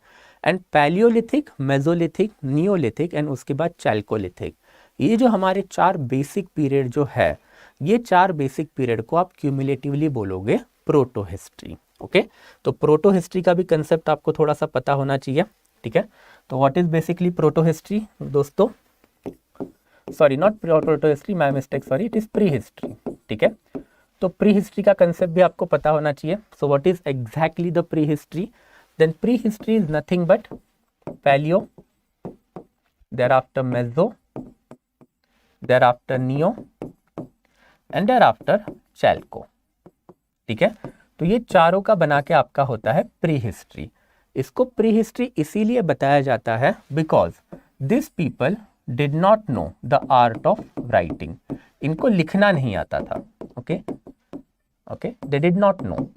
A: And Palaeolithic, mesolithic, neolithic and उसके बाद चैल्कोलिथिक, ये जो हमारे 4 बेसिक पीरियड जो है, ये 4 बेसिक पीरियड को आप क्यूमुलेटिवली बोलोगे प्रोटो हिस्ट्री, ओके। तो प्रोटो हिस्ट्री का भी कंसेप्ट आपको थोड़ा सा पता होना चाहिए, ठीक है। तो what is basically protohistory दोस्तों? Sorry, not protohistory, my mistake, sorry, it is pre history, ठीक है। तो प्री हिस्ट्री का कंसेप्ट भी आपको पता होना चाहिए। सो what is exactly the pre history? Then prehistory is nothing but paleo, thereafter meso, thereafter neo and thereafter chalco, ठीक है। तो ये चारों का बना के आपका होता है प्री हिस्ट्री। इसको प्री हिस्ट्री इसीलिए बताया जाता है because this people did not know the art of writing. इनको लिखना नहीं आता था, okay, okay, they did not know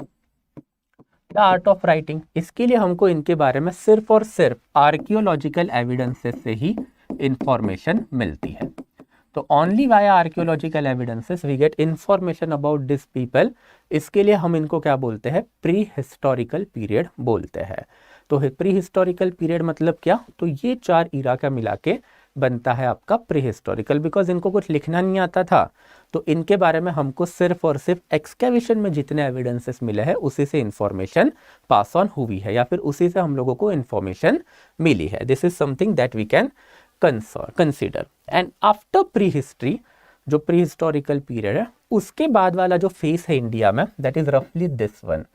A: the art of writing. इसके लिए हमको इनके बारे में सिर्फ और सिर्फ आर्कियोलॉजिकल एविडेंसेस से ही इंफॉर्मेशन मिलती है। तो only via archaeological evidences we get information about this people. इसके लिए हम इनको क्या बोलते हैं? प्री हिस्टोरिकल पीरियड बोलते हैं। तो प्री हिस्टोरिकल पीरियड मतलब क्या? तो ये 4 इरा का मिला के बनता है आपका प्री हिस्टोरिकल, बिकॉज इनको कुछ लिखना नहीं आता था, तो इनके बारे में हमको सिर्फ और सिर्फ एक्सकेवेशन में जितने एविडेंसेस मिले हैं उसी से इंफॉर्मेशन पास ऑन हुई है, या फिर उसी से हम लोगों को इंफॉर्मेशन मिली है. This is something that we can consider. And after prehistory, जो प्री हिस्टोरिकल पीरियड है, उसके बाद वाला जो फेस है इंडिया में, दैट इज रफली दिस वन.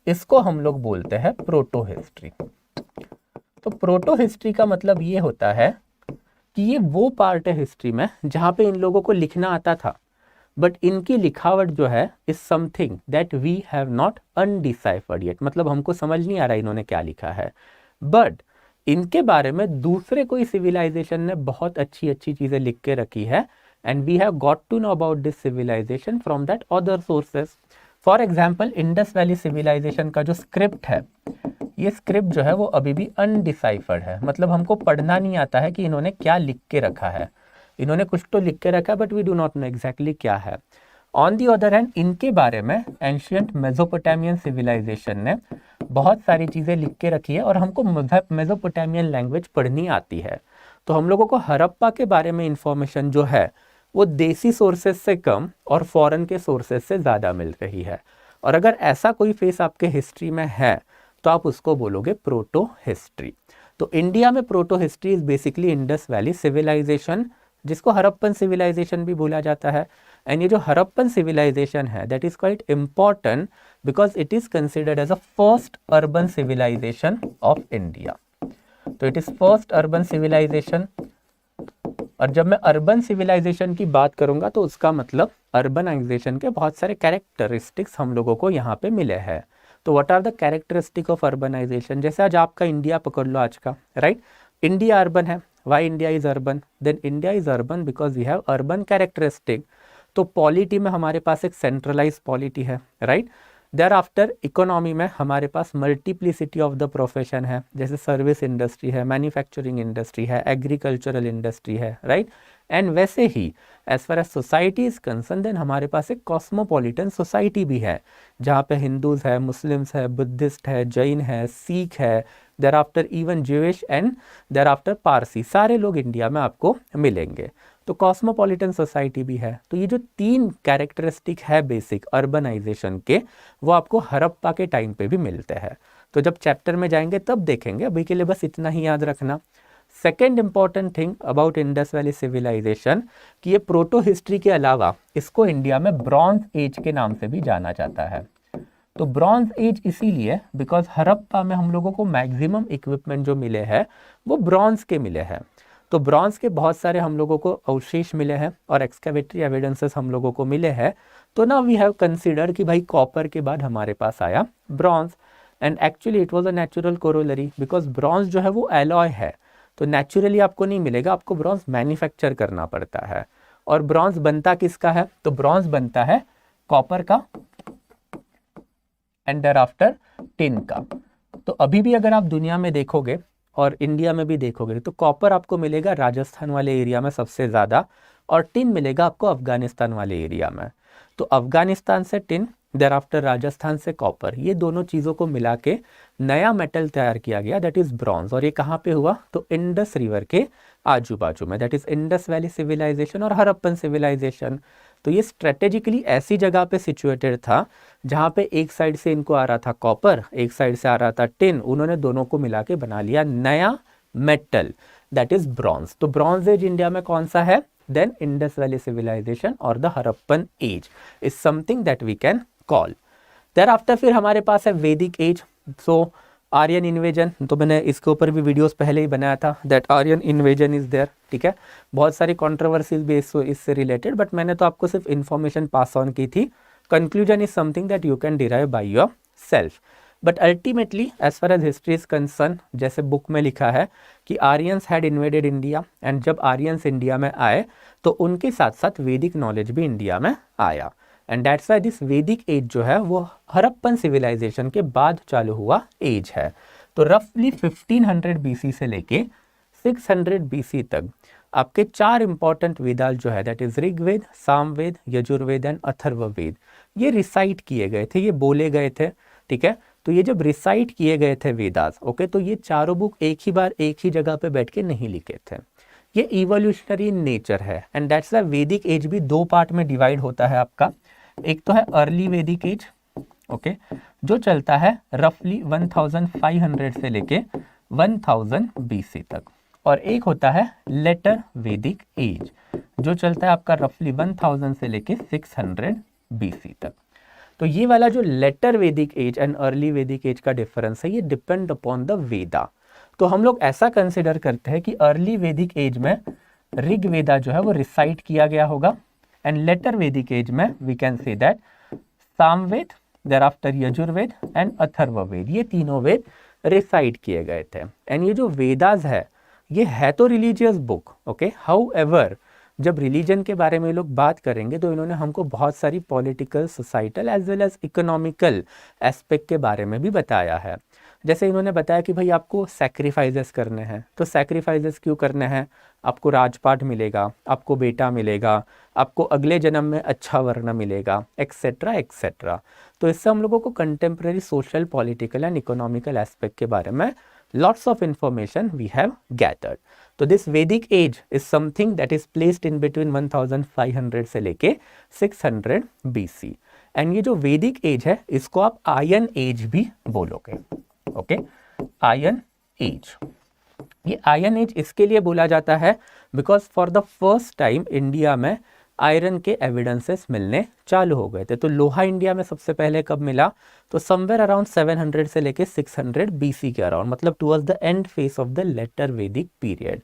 A: इसको हम लोग बोलते हैं प्रोटो हिस्ट्री. तो प्रोटो हिस्ट्री का मतलब ये होता है कि ये वो पार्ट है हिस्ट्री में जहाँ पे इन लोगों को लिखना आता था, बट इनकी लिखावट जो है is something that we have not undeciphered yet. मतलब हमको समझ नहीं आ रहा इन्होंने क्या लिखा है, बट इनके बारे में दूसरे कोई सिविलाइजेशन ने बहुत अच्छी अच्छी चीज़ें लिख के रखी है, and we have got to know about this civilisation from that other sources. For example, Indus valley civilisation का जो स्क्रिप्ट है, ये स्क्रिप्ट जो है वो अभी भी अनडिसाइफर्ड है. मतलब हमको पढ़ना नहीं आता है कि इन्होंने क्या लिख के रखा है. इन्होंने कुछ तो लिख के रखा है, but we do not know exactly क्या है. ऑन दी अदर हैंड, इनके बारे में एंशियंट मेसोपोटामियन सिविलाइजेशन ने बहुत सारी चीज़ें लिख के रखी है, और हमको मेसोपोटामियन लैंग्वेज पढ़नी आती है. तो हम लोगों को हड़प्पा के बारे में इंफॉर्मेशन जो है वो देसी सोर्सेज से कम और फॉरेन के सोर्सेज से ज़्यादा मिल रही है. और अगर ऐसा कोई फेस आपके हिस्ट्री में है तो आप उसको बोलोगे प्रोटो हिस्ट्री. तो इंडिया में protohistory is basically Indus valley civilisation, जिसको हड़प्पन सिविलाइजेशन भी बोला जाता है. एंड ये जो हड़प्पन सिविलाइजेशन है, that is quite important because it is considered as a first urban civilisation of India. तो it is first urban civilisation. और जब मैं अर्बन सिविलाइजेशन की बात करूंगा तो उसका मतलब अर्बनाइजेशन के बहुत सारे कैरेक्टरिस्टिक्स हम लोगों को यहाँ पे मिले हैं. तो what are the characteristic of urbanisation? जैसे आज आपका इंडिया पकड़ लो आज का, राइट? इंडिया अर्बन है. Why India is urban? Then India is urban because we have urban characteristic. तो पॉलिटी में हमारे पास एक सेंट्रलाइज पॉलिटी है, राइट? देयर आफ्टर इकोनॉमी में हमारे पास मल्टीप्लिसिटी ऑफ द प्रोफेशन है, जैसे सर्विस इंडस्ट्री है, मैन्युफैक्चरिंग इंडस्ट्री है, एग्रीकल्चरल इंडस्ट्री है, राइट? एंड वैसे ही as far as society is concern, then हमारे पास एक कॉस्मोपॉलिटन सोसाइटी भी है, जहाँ पे हिंदूज है, मुस्लिम्स है, बुद्धिस्ट है, जैन है, सिख है, thereafter even Jewish and thereafter Parsi, सारे लोग इंडिया में आपको मिलेंगे. तो कॉस्मोपॉलिटन सोसाइटी भी है. तो ये जो 3 कैरेक्टरिस्टिक है बेसिक अर्बनाइजेशन के, वो आपको हड़प्पा के टाइम पे भी मिलते हैं. तो जब चैप्टर में जाएंगे तब देखेंगे, अभी के लिए बस इतना ही याद रखना. Second important thing about Indus valley civilisation कि ये प्रोटो हिस्ट्री के अलावा इसको इंडिया में ब्रॉन्ज एज के नाम से भी जाना जाता है. तो ब्रॉन्ज एज इसीलिए बिकॉज हड़प्पा में हम लोगों को मैक्सिमम इक्विपमेंट जो मिले हैं वो ब्रॉन्ज के मिले हैं. तो ब्रॉन्ज के बहुत सारे हम लोगों को अवशेष मिले हैं और एक्सकेवेटरी एविडेंसेस हम लोगों को मिले हैं. तो ना वी हैव कंसीडर कि भाई कॉपर के बाद हमारे पास आया bronze, and actually it was a natural corollary because bronze जो है वो एलॉय है, तो नेचुरली आपको नहीं मिलेगा, आपको ब्रॉन्ज मैन्युफैक्चर करना पड़ता है. और ब्रॉन्ज बनता किसका है? तो ब्रॉन्ज बनता है कॉपर का एंड देयर आफ्टर टिन का. तो अभी भी अगर आप दुनिया में देखोगे और इंडिया में भी देखोगे तो कॉपर आपको मिलेगा राजस्थान वाले एरिया में सबसे ज़्यादा, और टिन मिलेगा आपको अफगानिस्तान वाले एरिया में. तो अफगानिस्तान से टिन, देयर आफ्टर राजस्थान से कॉपर, ये दोनों चीज़ों को मिला के नया मेटल तैयार किया गया, दैट इज़ ब्रॉन्ज. और ये कहाँ पे हुआ? तो इंडस रिवर के आजू बाजू में, that is Indus valley civilisation और हड़प्पन सिविलाइजेशन. तो ये स्ट्रेटेजिकली ऐसी जगह पे सिचुएटेड था जहाँ पे एक साइड से इनको आ रहा था कॉपर, एक साइड से आ रहा था टिन, उन्होंने दोनों को मिला के बना लिया नया मेटल, दैट इज ब्रॉन्ज. तो ब्रॉन्ज एज इंडिया में कौन सा है? देन इंडस वैली सिविलाइजेशन और the Harappan age is something that we can call. Thereafter फिर हमारे पास है वैदिक एज. सो आर्यन इन्वेजन, तो मैंने इसके ऊपर भी वीडियोस पहले ही बनाया था, that Aryan invasion is there. ठीक है, बहुत सारी कंट्रोवर्सीज भी इससे रिलेटेड, बट मैंने तो आपको सिर्फ इन्फॉर्मेशन पास ऑन की थी. Conclusion is something that you can derive by yourself. But ultimately as far as history is concern, जैसे बुक में लिखा है कि Aryans had invaded India, and जब आर्यंस इंडिया में आए तो उनके साथ साथ वैदिक नॉलेज भी इंडिया में आया. एंड दैट्स व्हाई दिस वैदिक एज जो है वो हड़प्पन सिविलाइजेशन के बाद चालू हुआ एज है. तो रफली 1500 BC से लेके 600 BC तक आपके 4 इंपॉर्टेंट वेदाल जो है, that is Rigveda, Samaveda, Yajurveda and Atharvaveda, ये रिसाइट किए गए थे, ये बोले गए थे. ठीक है, तो ये जब रिसाइट किए गए थे वेदास, ओके, तो ये चारों बुक एक ही बार एक ही जगह पे बैठ के नहीं लिखे थे. ये इवोल्यूशनरी इन नेचर है, एंड दैट्स द वैदिक एज भी दो पार्ट में डिवाइड होता है आपका। एक तो है अर्ली वैदिक एज, ओके, जो चलता है रफली 1500 से लेके 1000 BC तक, और एक होता है लेटर वैदिक एज जो चलता है आपका रफली 1000 से लेके 600 BC तक। तो ये वाला जो letter Vedic as and early वैदिक एज का डिफरेंस है, ये डिपेंड अपॉन द वेदा। तो हम लोग ऐसा कंसिडर करते हैं कि अर्ली वैदिक एज में ऋग वेदा जो है वो रिसाइट किया गया होगा, एंड लेटर वैदिक एज में we can say that Samaveda, thereafter Yajurveda and Atharvaveda, ये तीनों वेद रिसाइट किए गए थे। एंड ये जो वेदास है ये है तो रिलीजियस बुक, ओके, हाउएवर जब रिलीजन के बारे में लोग बात करेंगे तो इन्होंने हमको बहुत सारी political, societal as well as economical aspect के बारे में भी बताया है। जैसे इन्होंने बताया कि भाई आपको सैक्रिफाइसेस करने हैं, तो सैक्रिफाइसेस क्यों करने हैं, आपको राजपाट मिलेगा, आपको बेटा मिलेगा, आपको अगले जन्म में अच्छा वर्ण मिलेगा, एक्सेट्रा एक्सेट्रा। तो इससे हम लोगों को contemporary social, political and economical aspect के बारे में lots of information we have gathered. तो this Vedic age is something that is placed in between 1500 से लेके 600 BC, एंड ये जो वैदिक एज है इसको आप आयन एज भी बोलोगे, ओके, आयन एज। ये आयन एज इसके लिए बोला जाता है because for the first time India में आयरन के एविडेंसेस मिलने चालू हो गए थे। तो लोहा इंडिया में सबसे पहले कब मिला, तो समवेयर अराउंड 700 से लेके 600 BC के अराउंड, मतलब towards the end phase of the later Vedic period.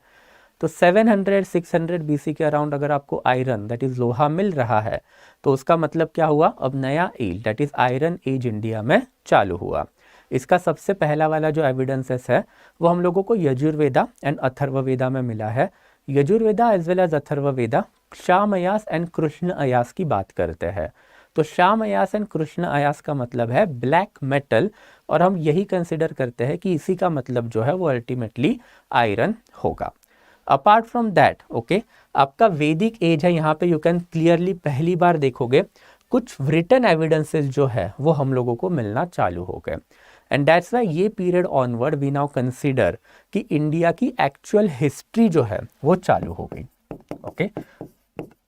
A: तो 700-600 BC के अराउंड अगर आपको आयरन दैट इज लोहा मिल रहा है तो उसका मतलब क्या हुआ, अब नया age that is iron age India में चालू हुआ। इसका सबसे पहला वाला जो एविडेंसेस है वो हम लोगों को यजुर्वेदा एंड अथर्ववेदा में मिला है। Yajurveda as well as Atharvaveda श्याम अयास एंड कृष्ण अयास की बात करते हैं। तो श्याम अयास एंड कृष्ण अयास का मतलब है ब्लैक मेटल, और हम यही कंसिडर करते हैं कि इसी का मतलब जो है वो अल्टीमेटली आयरन होगा। अपार्ट फ्रॉम दैट, ओके, आपका वैदिक एज है, यहाँ पे यू कैन क्लियरली पहली बार देखोगे कुछ रिटन एविडेंसेस जो है वो हम लोगों को मिलना चालू हो गए, एंड दैट्स वाई ये period onward we now consider कि इंडिया की एक्चुअल हिस्ट्री जो है वो चालू हो गई, ओके।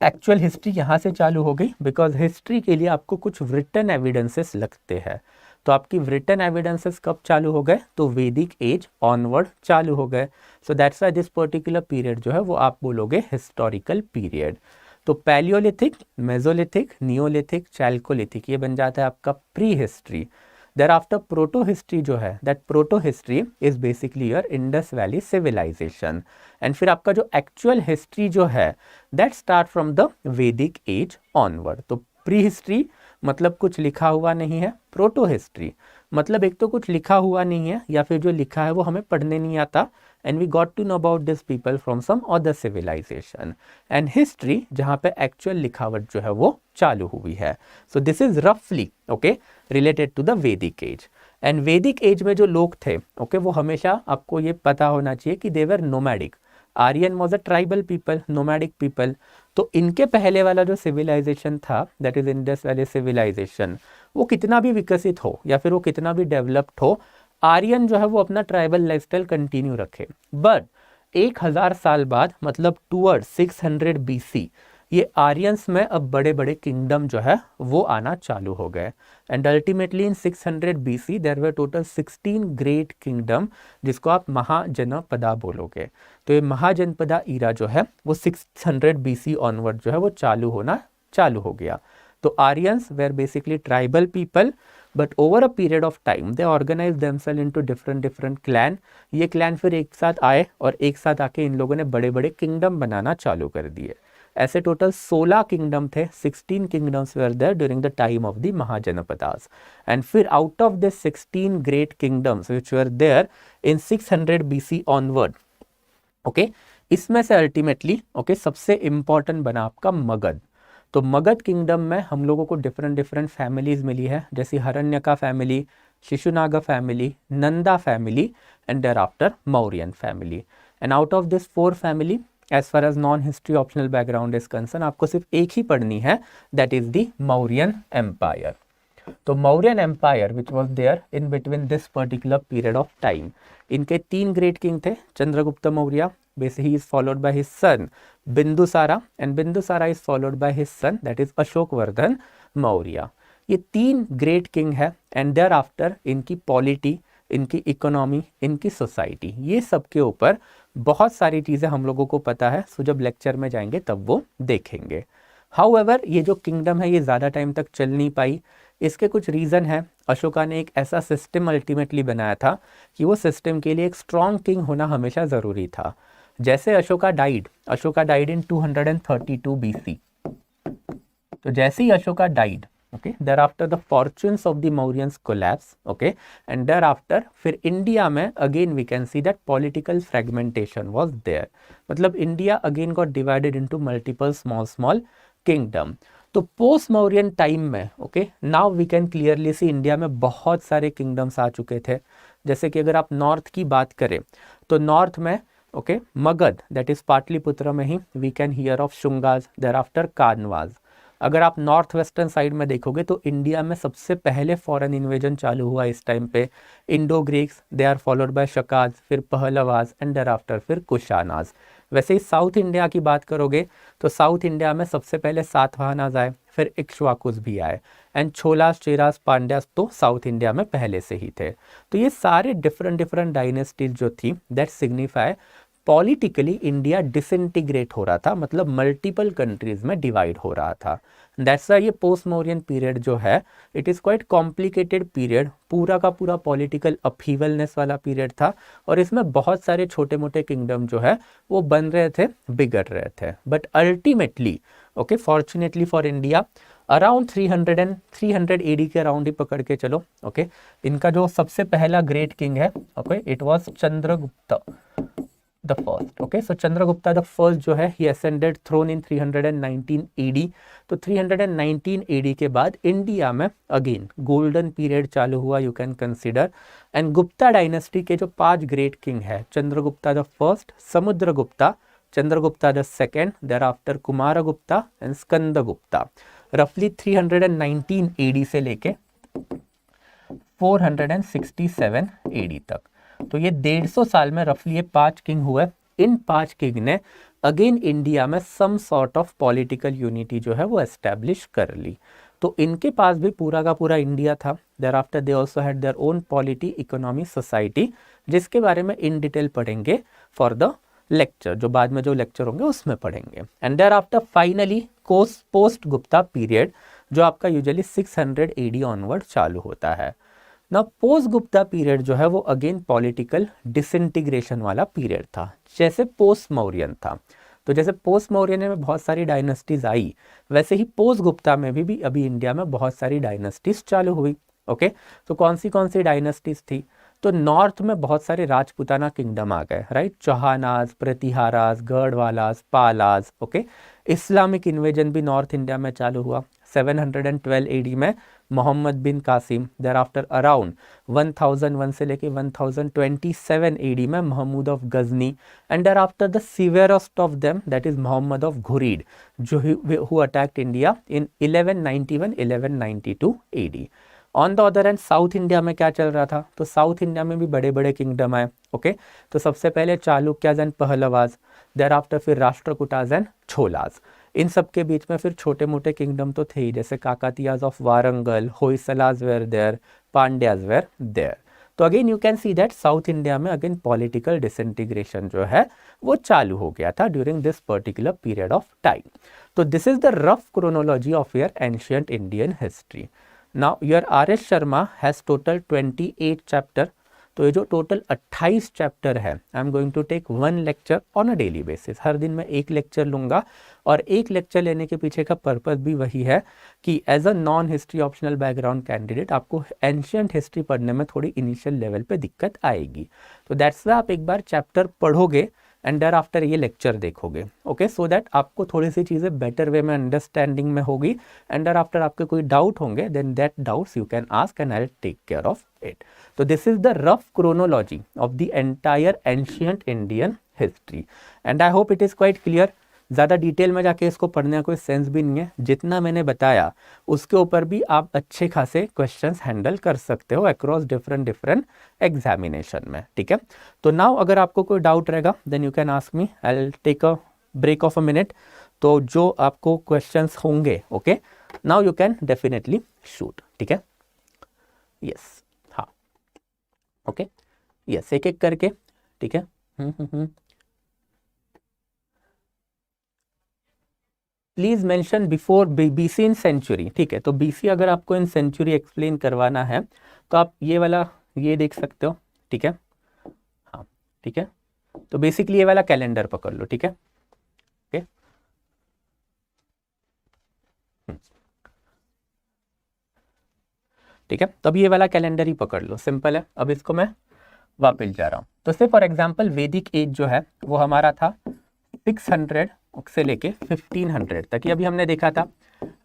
A: एक्चुअल हिस्ट्री यहाँ से चालू हो गई बिकॉज हिस्ट्री के लिए आपको कुछ रिटन एविडेंसेस लगते हैं। तो आपकी रिटन एविडेंसेस कब चालू हो गए, तो वैदिक एज ऑनवर्ड चालू हो गए। सो that's why this particular period जो है वो आप बोलोगे हिस्टोरिकल पीरियड। तो पैलियोलिथिक, मेसोलिथिक, नियोलिथिक, चैल्कोलिथिक, ये बन जाता है आपका pre history. Thereafter proto history जो है, that proto history is basically your Indus Valley civilization, and फिर आपका जो actual history जो है that start from the Vedic age onward। तो प्री हिस्ट्री मतलब कुछ लिखा हुआ नहीं है, प्रोटो हिस्ट्री मतलब एक तो कुछ लिखा हुआ नहीं है या फिर जो लिखा है वो हमें पढ़ने नहीं आता, and we got to know about this people from some other civilisation, and history जहाँ पे एक्चुअल लिखावट जो है वो चालू हुई है। सो दिस इज रफली ओके रिलेटेड टू द वैदिक एज। एंड वैदिक एज में जो लोग थे ओके वो हमेशा आपको ये पता होना चाहिए कि they were nomadic. Aryan was a tribal people, nomadic people. तो इनके पहले वाला जो सिविलाइजेशन था that is Indus valley civilisation, वो कितना भी विकसित हो या फिर वो कितना भी डेवलप्ड हो, आर्यन जो है वो अपना ट्राइबल लाइफस्टाइल कंटिन्यू रखे। बट 1000 साल बाद मतलब टूवर्ड 600 BC ये आर्यंस में अब बड़े बड़े किंगडम जो है वो आना चालू हो गए, and ultimately in 600 BC there were total 16 great kingdom जिसको आप महाजनपदा बोलोगे। तो ये महाजनपदा ईरा जो है वो 600 BC ऑनवर्ड जो है वो चालू हो गया। तो Aryans were basically tribal people, but over a period of time they organise themselves into different clan. ये क्लैन फिर एक साथ आए और एक साथ आके इन लोगों ने बड़े बड़े किंगडम बनाना चालू कर दिए। ऐसे टोटल 16 किंगडम थे, 16 kingdoms were there during the time of the Mahajanapadas. And फिर out of the 16 great kingdoms which were there in 600 BC onward, okay, इसमें से अल्टीमेटली ओके सबसे इंपॉर्टेंट बना आपका मगध। तो मगध किंगडम में हम लोगों को डिफरेंट फैमिलीज मिली है, जैसे Haryanka family, Shishunaga family, Nanda family and thereafter Mauryan family. And out of this 4 family as far as non history optional background is concern आपको सिर्फ एक ही पढ़नी है, that is the Mauryan empire. तो Mauryan empire which was there in between this particular period of time, इनके 3 great king थे, Chandragupta Maurya, basically he is followed by his son Bindusara, and Bindusara is followed by his son, that is Ashokvardhan Maurya. ये 3 great king है, and there after इनकी polity, इनकी economy, इनकी society, ये सब के ऊपर बहुत सारी चीज़ें हम लोगों को पता है, सो जब लेक्चर में जाएंगे तब वो देखेंगे। हाउएवर ये जो किंगडम है ये ज़्यादा टाइम तक चल नहीं पाई, इसके कुछ रीज़न है। अशोका ने एक ऐसा सिस्टम अल्टीमेटली बनाया था कि वो सिस्टम के लिए एक स्ट्रॉन्ग किंग होना हमेशा ज़रूरी था। जैसे अशोका डाइड इन 232 BC, तो जैसे ही Ashoka died, okay, thereafter the fortunes of the Mauryans collapse, okay, and thereafter फिर इंडिया में again we can see that political fragmentation was there, मतलब India again got divided into multiple small kingdom। तो post Mauryan time में, okay, now we can clearly see India में बहुत सारे kingdoms आ चुके थे। जैसे कि अगर आप नॉर्थ की बात करें तो नॉर्थ में, okay, Magadha, that is Pataliputra में ही we can hear of Shungas, thereafter Kanvas. अगर आप नॉर्थ वेस्टर्न साइड में देखोगे तो इंडिया में सबसे पहले फॉरेन इन्वेजन चालू हुआ इस टाइम पे, Indo Greeks, they are followed by Shakas, फिर पहलवाज, एंड देयर आफ्टर फिर कुशानाज। वैसे ही साउथ इंडिया की बात करोगे तो साउथ इंडिया में सबसे पहले सातवाहनाज आए, फिर इक्ष्वाकुस भी आए, एंड छोलास, चेरास, पांड्यास तो साउथ इंडिया में पहले से ही थे। तो ये सारे डिफरेंट डायनेस्टीज जो थी, that signify politically India disintegrate हो रहा था, मतलब मल्टीपल कंट्रीज में डिवाइड हो रहा था। दैट्स वाई ये पोस्ट मौर्यन पीरियड जो है, it is quite complicated period, पूरा का पूरा पॉलिटिकल अपहीवलनेस वाला पीरियड था, और इसमें बहुत सारे छोटे मोटे किंगडम जो है वो बन रहे थे, बिगड़ रहे थे। But ultimately, okay, fortunately for India, around 300 AD के अराउंड ही पकड़ के चलो, ओके, इनका जो सबसे पहला ग्रेट किंग है, okay, it was Chandragupta the first, okay, so Chandragupta the first जो है he ascended throne in 319 AD। तो 319 AD के बाद इंडिया में अगेन गोल्डन पीरियड चालू हुआ, you can consider. And Gupta dynasty के जो 5 ग्रेट किंग है, Chandragupta the first, Samudragupta, Chandragupta the second, thereafter Kumaragupta and Skandagupta, रफली 319 AD से लेके 467 AD तक। तो ये 150 साल में रफली ये 5 किंग हुए। इन 5 किंग ने अगेन इंडिया में some sort of political unity जो है वो एस्टेब्लिश कर ली। तो इनके पास भी पूरा का पूरा इंडिया था। Thereafter they also had their own polity, economy, society, जिसके बारे में इन डिटेल पढ़ेंगे फॉर द लेक्चर, जो बाद में जो लेक्चर होंगे उसमें पढ़ेंगे। And thereafter finally post Gupta period, जो आपका यूजुअली 600 AD ऑनवर्ड चालू होता है ना। पोस्ट गुप्ता पीरियड जो है वो अगेन पॉलिटिकल डिसइंटीग्रेशन वाला पीरियड था, जैसे पोस्ट मौर्यन था। तो जैसे पोस्ट मौर्यन में बहुत सारी डायनेस्टीज आई, वैसे ही पोस्ट गुप्ता में भी अभी इंडिया में बहुत सारी डायनेस्टीज चालू हुई। ओके, तो कौन सी डायनेस्टीज थी? तो नॉर्थ में बहुत सारे राजपूताना किंगडम आ गए, right, Chauhanas, Pratiharas, Garhwalas, Palas. Okay, Islamic invasion भी नॉर्थ इंडिया में चालू हुआ 712 AD में, Mohammad bin Qasim. Thereafter around 1001 से लेके 1027 AD में Mahmud of Ghazni, and thereafter the severest of them, that is Mohammad of Ghurid, जो who attacked India in 1191-1192 AD। On the other end south India में क्या चल रहा था? तो साउथ इंडिया में भी बड़े बड़े किंगडम आए। ओके, तो सबसे पहले Chalukyas and Pallavas, thereafter फिर राष्ट्रकूटाज एंड छोलाज। इन सब के बीच में फिर छोटे मोटे किंगडम तो थे ही, जैसे Kakatiyas of Warangal, Hoysalas were there, Pandyas were there. तो again you can see that south India में अगेन पॉलिटिकल डिसइंटीग्रेशन जो है वो चालू हो गया था during this particular period of time. तो this is the rough chronology of your ancient Indian history. Now your RS Sharma has total 28 chapter. तो ये जो टोटल 28 चैप्टर है, I am going to take 1 lecture on a daily basis. हर दिन मैं एक lecture लूँगा, और एक लेक्चर लेने के पीछे का पर्पस भी वही है कि as a non history optional background candidate आपको एंशियंट हिस्ट्री पढ़ने में थोड़ी इनिशियल लेवल पे दिक्कत आएगी। तो दैट्स वाई आप एक बार चैप्टर पढ़ोगे एंड देयर आफ्टर ये लेक्चर देखोगे, ओके, सो दैट आपको थोड़ी सी चीज़ें बेटर वे में अंडरस्टैंडिंग में होगी। एंड देयर आफ्टर आपके कोई डाउट होंगे, then that doubts you can ask and I will take care of it. तो this is the rough chronology of the entire ancient Indian history, and I hope it is quite clear. ज़्यादा detail में जाके इसको पढ़ने का कोई sense भी नहीं है। जितना मैंने बताया उसके ऊपर भी आप अच्छे खासे क्वेश्चंस हैंडल कर सकते हो अक्रॉस डिफरेंट एग्जामिनेशन में, ठीक है। तो नाउ अगर आपको कोई डाउट रहेगा then you can ask me, I will take a break of a minute. तो जो आपको क्वेश्चंस होंगे, okay, now you can definitely shoot, ठीक है। यस, हाँ, ओके, यस, एक एक करके, ठीक है। Please mention before BC in century, ठीक है। तो बीसी अगर आपको इन सेंचुरी एक्सप्लेन करवाना है तो आप ये वाला ये देख सकते हो, ठीक है। हाँ, ठीक है। तो बेसिकली ये वाला कैलेंडर पकड़ लो, ठीक है, ओके। ठीक है, तो अब ये वाला कैलेंडर ही पकड़ लो, सिंपल है। अब इसको मैं वापस जा रहा हूँ। तो से फॉर एग्जांपल वैदिक एज जो है वो हमारा था 600 से लेके 1500 तक, ये अभी हमने देखा था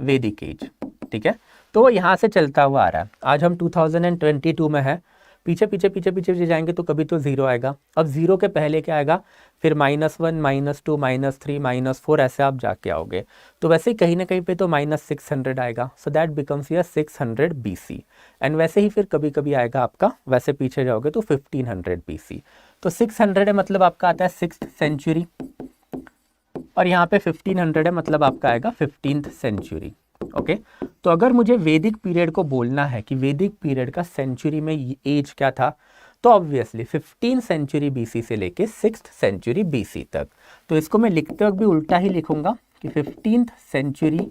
A: वैदिक एज, ठीक है। तो यहाँ से चलता हुआ आ रहा है। आज हम 2022 में है, पीछे पीछे पीछे पीछे जाएंगे तो कभी तो जीरो आएगा। अब जीरो के पहले क्या आएगा, फिर -1 -2 -3 -4 ऐसे आप जाके आओगे। तो वैसे ही कहीं ना कहीं पे तो -600 आएगा, so that becomes year 600 BC। And वैसे ही फिर कभी कभी आएगा आपका, वैसे पीछे जाओगे तो 1500 BC। तो 600 है मतलब आपका आता है 6th सेंचुरी, और यहाँ पे 1500 है मतलब आपका आएगा 15th सेंचुरी, ओके। तो अगर मुझे वैदिक पीरियड को बोलना है कि वैदिक पीरियड का सेंचुरी में एज क्या था, तो ऑब्वियसली 15th सेंचुरी BC से लेके 6th सेंचुरी BC तक। तो इसको मैं लिखते वक्त भी उल्टा ही लिखूंगा कि 15th सेंचुरी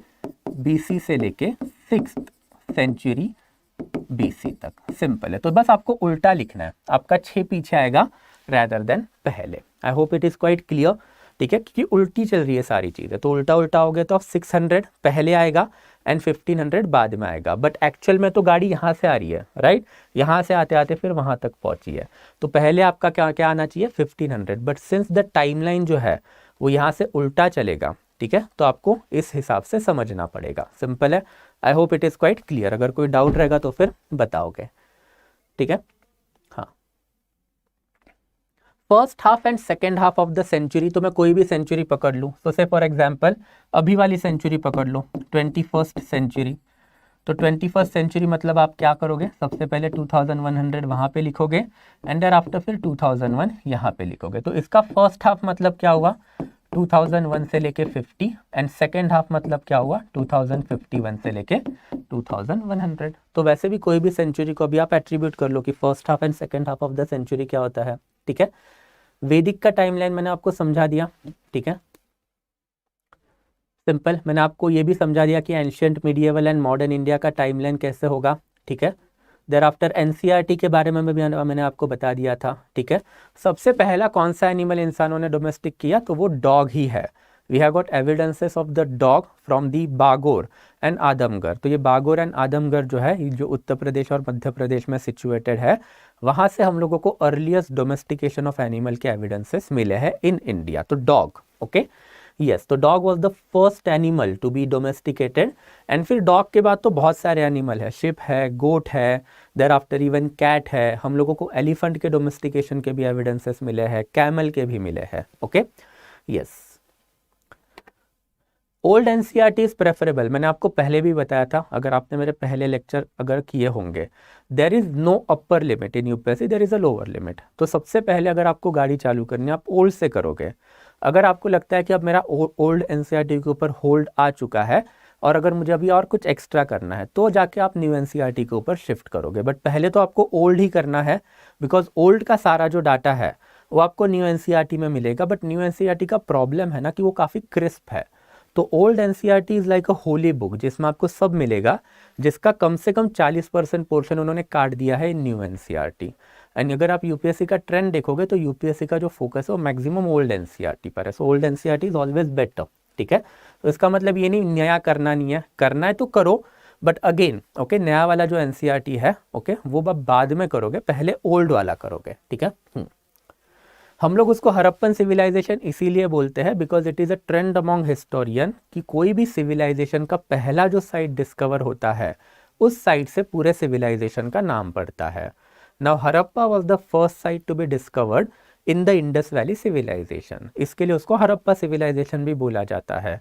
A: BC से लेके 6th सेंचुरी BC तक, सिंपल है। तो बस आपको उल्टा लिखना है, आपका 6 पीछे आएगा रैदर देन पहले। आई hope it is quite clear, ठीक है, क्योंकि उल्टी चल रही है सारी चीज़ें। तो उल्टा उल्टा हो गया तो अब 600 पहले आएगा एंड 1500 बाद में आएगा, बट एक्चुअल में तो गाड़ी यहाँ से आ रही है, राइट, यहाँ से आते आते फिर वहाँ तक पहुँची है। तो पहले आपका क्या क्या आना चाहिए 1500, बट सिंस द टाइमलाइन जो है वो यहाँ से उल्टा चलेगा, ठीक है, तो आपको इस हिसाब से समझना पड़ेगा, सिंपल है। आई hope it is quite clear. अगर कोई डाउट रहेगा तो फिर बताओगे, ठीक है। हाँ, first half and second half of the century, तो मैं कोई भी सेंचुरी पकड़ लूँ। तो से फॉर एग्जांपल अभी वाली सेंचुरी पकड़ लो, 21st सेंचुरी। तो 21st सेंचुरी मतलब आप क्या करोगे, सबसे पहले 2100 वहाँ पे लिखोगे एंड देयर आफ्टर फिर 2001 यहाँ पे लिखोगे। तो इसका फर्स्ट हाफ मतलब क्या हुआ 2001 से लेके 50, एंड सेकेंड हाफ मतलब क्या हुआ 2051 से लेके 2100। तो वैसे भी कोई भी सेंचुरी को अभी आप एट्रीब्यूट कर लो कि first half and second half of the century क्या होता है, ठीक है। वैदिक का टाइमलाइन मैंने आपको समझा दिया, ठीक है, सिंपल। मैंने आपको ये भी समझा दिया कि ancient, medieval and modern India का टाइमलाइन कैसे होगा, ठीक है। देयर आफ्टर एनसीईआरटी के बारे में भी मैंने आपको बता दिया था, ठीक है। सबसे पहला कौन सा एनिमल इंसानों ने डोमेस्टिक किया, तो वो डॉग ही है। We have got evidences of the dog from the Bagor and Adamgarh. तो ये बागोर एंड आदमगढ़ जो है, जो उत्तर प्रदेश और मध्य प्रदेश में सिचुएटेड है, वहाँ से हम लोगों को अर्लीस्ट डोमेस्टिकेशन ऑफ एनिमल के एविडेंसेस मिले हैं इन इंडिया। तो डॉग, ओके, यस। तो dog was the first animal to be domesticated, and फिर डॉग के बाद तो बहुत सारे एनिमल है, शिप है, गोट है, देयर आफ्टर इवन कैट है। हम लोगों को एलिफेंट के डोमेस्टिकेशन के भी एविडेंसेस मिले हैं, कैमल के भी मिले हैं, okay, yes. Old NCERT is preferable, मैंने आपको पहले भी बताया था, अगर आपने मेरे पहले लेक्चर अगर किए होंगे। There is no upper limit in UPSC, there is a lower limit. तो सबसे पहले अगर आपको गाड़ी चालू करनी है आप ओल्ड से करोगे। अगर आपको लगता है कि अब मेरा ओल्ड एनसीईआरटी के ऊपर होल्ड आ चुका है और अगर मुझे अभी और कुछ एक्स्ट्रा करना है तो जाके आप न्यू एनसीईआरटी के ऊपर शिफ्ट करोगे, बट पहले तो आपको ओल्ड ही करना है, बिकॉज ओल्ड का सारा जो डाटा है वो आपको न्यू एनसीईआरटी में मिलेगा। बट न्यू एनसीईआरटी का प्रॉब्लम है ना कि वो काफ़ी क्रिस्प है। तो old NCERT is like a Holi book जिसमें आपको सब मिलेगा, जिसका कम से कम 40% पोर्शन उन्होंने काट दिया है इन न्यू एनसीईआरटी। एंड अगर आप यूपीएससी का ट्रेंड देखोगे तो यूपीएससी का जो फोकस है वो मैक्सिमम ओल्ड एनसीईआरटी पर है। So old NCERT is always better, ठीक है। तो इसका मतलब ये नहीं नया करना नहीं है, करना है तो करो, बट अगेन ओके, नया वाला जो एनसीईआरटी है ओके वो बाद में करोगे, पहले ओल्ड वाला करोगे, ठीक है। हम लोग उसको हड़प्पन सिविलाइजेशन इसीलिए बोलते हैं because it is a trend among historian कि कोई भी सिविलाइजेशन का पहला जो साइट डिस्कवर होता है उस साइट से पूरे सिविलाइजेशन का नाम पड़ता है। Now Harappa was the first site to be discovered in the Indus valley civilisation. इसके लिए उसको हड़प्पा सिविलाइजेशन भी बोला जाता है।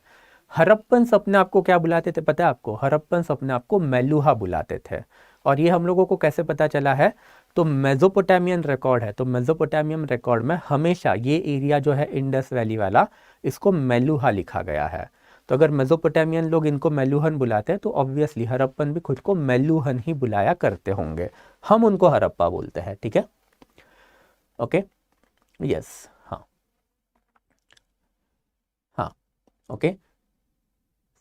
A: हड़प्पन्स अपने आप को क्या बुलाते थे पता है आपको? हड़प्पन्स अपने आप को मेलुहा बुलाते थे। और ये हम लोगों को कैसे पता चला है? तो मेसोपोटामियन रिकॉर्ड है, तो मेसोपोटामियन रिकॉर्ड में हमेशा ये एरिया जो है इंडस वैली वाला, इसको मेलुहा लिखा गया है। तो अगर मेसोपोटामियन लोग इनको मेलुहन बुलाते हैं तो ऑब्वियसली हड़प्पन भी खुद को मेलुहन ही बुलाया करते होंगे। हम उनको हड़प्पा बोलते हैं, ठीक है? ओके, यस, हाँ हाँ, ओके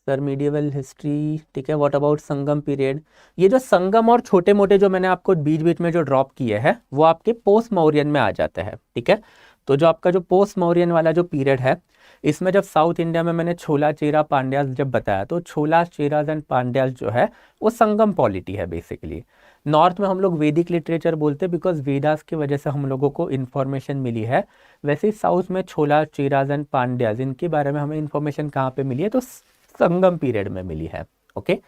A: सर, मीडिएवल हिस्ट्री, ठीक है। What about Sangam period? ये जो संगम और छोटे मोटे जो मैंने आपको बीच बीच में जो ड्रॉप किए हैं वो आपके पोस्ट मौर्यन में आ जाते हैं, ठीक है। तो जो आपका जो पोस्ट मौर्यन वाला जो पीरियड है, इसमें जब साउथ इंडिया में मैंने छोला चेरा पांड्यास जब बताया, तो छोला चेराज एंड पांड्यास जो है वो संगम पॉलिटी है बेसिकली। नॉर्थ में हम लोग वैदिक लिटरेचर बोलते हैं बिकॉज वेदास की वजह से हम लोगों को इन्फॉर्मेशन मिली है। वैसे ही साउथ में छोला चेराज एंड पांड्यास, इनके बारे में हमें इन्फॉर्मेशन कहाँ पे मिली है? तो संगम पीरियड में मिली है। Okay,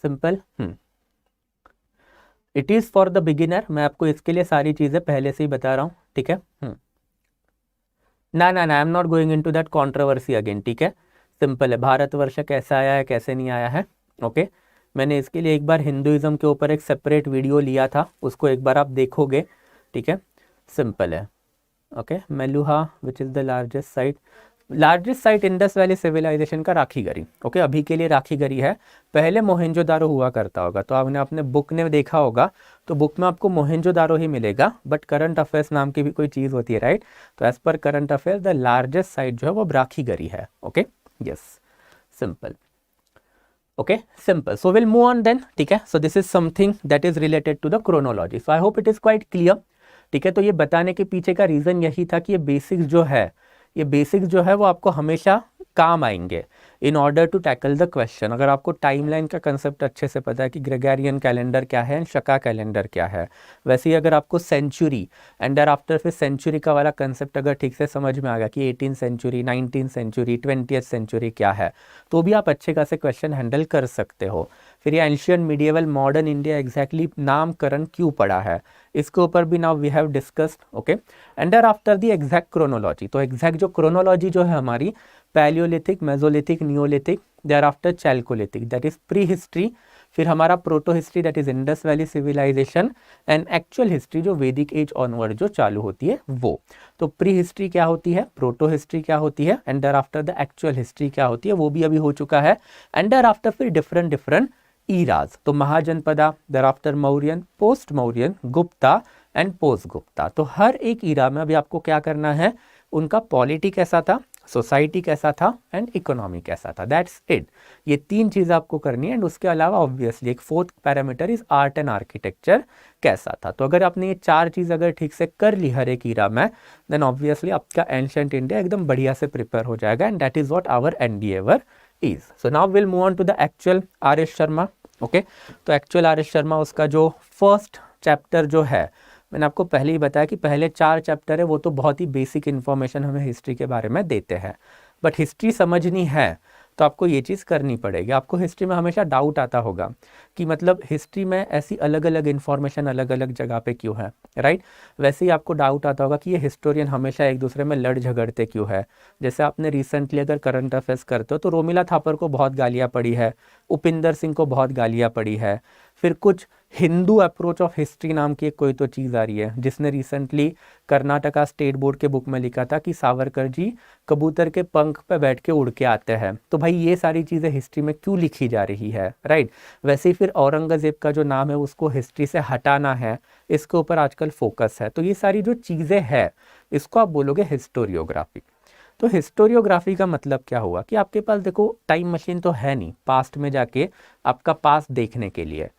A: simple. It is for the beginner. मैं आपको इसके लिए सारी चीजें पहले से ही बता रहा हूँ, ठीक है। ना ना ना, I am not going into that controversy again, ठीक है। सिंपल है, भारतवर्ष कैसा आया है कैसे नहीं आया है। ओके, मैंने इसके लिए एक बार हिंदुइज्म के ऊपर एक सेपरेट वीडियो लिया था, उसको एक बार आप देखोगे, ठीक है। सिंपल है। Okay, Meluha which is the largest site Indus valley civilisation का राखीगढ़ी। ओके, अभी के लिए राखीगढ़ी है, पहले मोहेंजोदारो हुआ करता होगा। तो आपने अपने बुक ने देखा होगा, तो बुक में आपको मोहेंजोदारो ही मिलेगा, बट करंट अफेयर्स नाम की भी कोई चीज़ होती है, राइट। तो as per current affairs the largest site जो है वो राखीगढ़ी है। Okay, yes, simple. Okay, simple. So will move on then, ठीक है। So this is something that is related to the chronology. So I hope it is quite clear, ठीक है। तो ये बताने के पीछे का रीज़न यही था कि ये बेसिक्स जो है, ये बेसिक्स जो है वो आपको हमेशा काम आएंगे in order to tackle the question. अगर आपको टाइमलाइन का कंसेप्ट अच्छे से पता है कि ग्रेगरियन कैलेंडर क्या है एंड शका कैलेंडर क्या है, वैसे ही अगर आपको सेंचुरी एंड देयर आफ्टर फिर सेंचुरी का वाला कंसेप्ट अगर ठीक से समझ में आ गया कि 18th century, 19th century, 20th century क्या है, तो भी आप अच्छे खासे क्वेश्चन हैंडल कर सकते हो। फिर ये ancient, medieval, modern India exactly नामकरण क्यों पड़ा है, इसके ऊपर भी now we have discussed. Okay, and thereafter the exact chronology. तो एग्जैक्ट जो क्रोनोलॉजी जो है हमारी, palaeolithic, mesolithic, neolithic, thereafter chalcolithic, that is pre history. फिर हमारा proto history that is Indus valley civilisation, and actual history जो Vedic as onward जो चालू होती है वो। तो प्री हिस्ट्री क्या होती है, प्रोटो हिस्ट्री क्या होती है, and thereafter the actual history क्या होती है, वो भी अभी हो चुका है। एंड देयर आफ्टर फिर डिफरेंट ईराज, तो Mahajanapada, thereafter Mauryan, post Mauryan, Gupta and post Gupta. तो हर एक ईरा में अभी आपको क्या करना है, उनका पॉलिटी कैसा था, सोसाइटी कैसा था एंड इकोनॉमी कैसा था, दैट्स इट। ये तीन चीज़ आपको करनी है। एंड उसके अलावा ऑब्वियसली एक fourth parameter is art and architecture कैसा था। तो अगर आपने ये चार चीज़ अगर ठीक से कर ली हर एक ईरा में, देन ऑब्वियसली आपका एंशिएंट इंडिया एकदम बढ़िया से प्रिपेयर हो जाएगा। And that is what our endeavour is. So now will move on to the actual R S Sharma. Okay, तो एक्चुअल आर एस शर्मा, उसका जो फर्स्ट चैप्टर जो है, मैंने आपको पहले ही बताया कि पहले 4 चैप्टर है वो तो बहुत ही बेसिक इन्फॉर्मेशन हमें हिस्ट्री के बारे में देते हैं, बट हिस्ट्री समझनी है तो आपको ये चीज़ करनी पड़ेगी। आपको हिस्ट्री में हमेशा डाउट आता होगा कि मतलब हिस्ट्री में ऐसी अलग अलग इन्फॉर्मेशन अलग अलग जगह पे क्यों है, राइट। वैसे ही आपको डाउट आता होगा कि ये हिस्टोरियन हमेशा एक दूसरे में लड़ झगड़ते क्यों है। जैसे आपने रिसेंटली अगर करंट अफेयर्स करते हो तो रोमिला थापर को बहुत गालियाँ पड़ी है, उपिंदर सिंह को बहुत गालियाँ पड़ी है। फिर कुछ हिंदू अप्रोच ऑफ हिस्ट्री नाम की कोई तो चीज़ आ रही है, जिसने रिसेंटली कर्नाटका स्टेट बोर्ड के बुक में लिखा था कि सावरकर जी कबूतर के पंख पे बैठ के उड़ के आते हैं। तो भाई ये सारी चीज़ें हिस्ट्री में क्यों लिखी जा रही है, राइट। वैसे ही फिर औरंगजेब का जो नाम है उसको हिस्ट्री से हटाना है, इसके ऊपर आजकल फोकस है। तो ये सारी जो चीज़ें हैं इसको आप बोलोगे हिस्टोरियोग्राफी। तो हिस्टोरियोग्राफी का मतलब क्या हुआ कि आपके पास देखो टाइम मशीन तो है नहीं पास्ट में जाके आपका पास्ट देखने के लिए।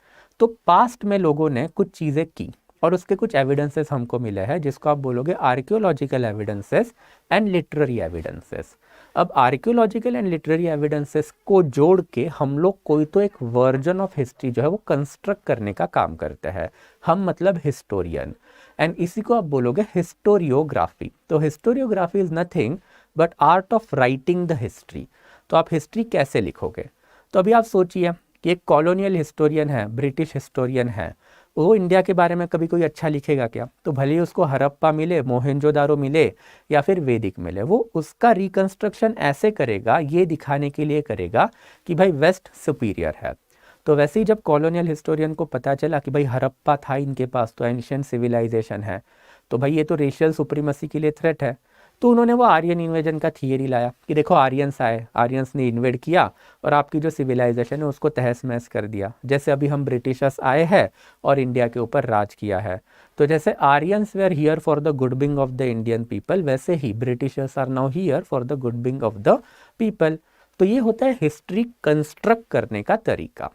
A: तो पास्ट में लोगों ने कुछ चीज़ें की और उसके कुछ एविडेंसेस हमको मिले हैं, जिसको आप बोलोगे archaeological evidences and literary evidences. अब आर्कियोलॉजिकल एंड लिटरेरी एविडेंसेस को जोड़ के हम लोग कोई तो एक वर्जन ऑफ हिस्ट्री जो है वो कंस्ट्रक्ट करने का काम करते हैं, हम मतलब हिस्टोरियन। एंड इसी को आप बोलोगे हिस्टोरियोग्राफी। तो historiography is nothing but art of writing the history. तो आप हिस्ट्री कैसे लिखोगे? तो अभी आप सोचिए कि एक कॉलोनियल हिस्टोरियन है, ब्रिटिश हिस्टोरियन है, वो इंडिया के बारे में कभी कोई अच्छा लिखेगा क्या? तो भले ही उसको हड़प्पा मिले, मोहनजोदारो मिले या फिर वैदिक मिले, वो उसका रिकंस्ट्रक्शन ऐसे करेगा, ये दिखाने के लिए करेगा कि भाई वेस्ट सुपीरियर है। तो वैसे ही जब कॉलोनियल हिस्टोरियन को पता चला कि भाई हड़प्पा था इनके पास, तो एंशिएंट सिविलाइजेशन है, तो भाई ये तो रेशियल सुप्रीमेसी के लिए थ्रेट है, तो उन्होंने वो आर्यन इन्वेजन का थियरी लाया कि देखो आर्यंस आए, आर्यंस ने इन्वेड किया और आपकी जो सिविलाइजेशन है उसको तहस महस कर दिया। जैसे अभी हम ब्रिटिशर्स आए हैं और इंडिया के ऊपर राज किया है, तो जैसे Aryans were here for the good being of the Indian people, वैसे ही Britishers are now here for the good being of the people. तो ये होता है हिस्ट्री कंस्ट्रक्ट करने का तरीका।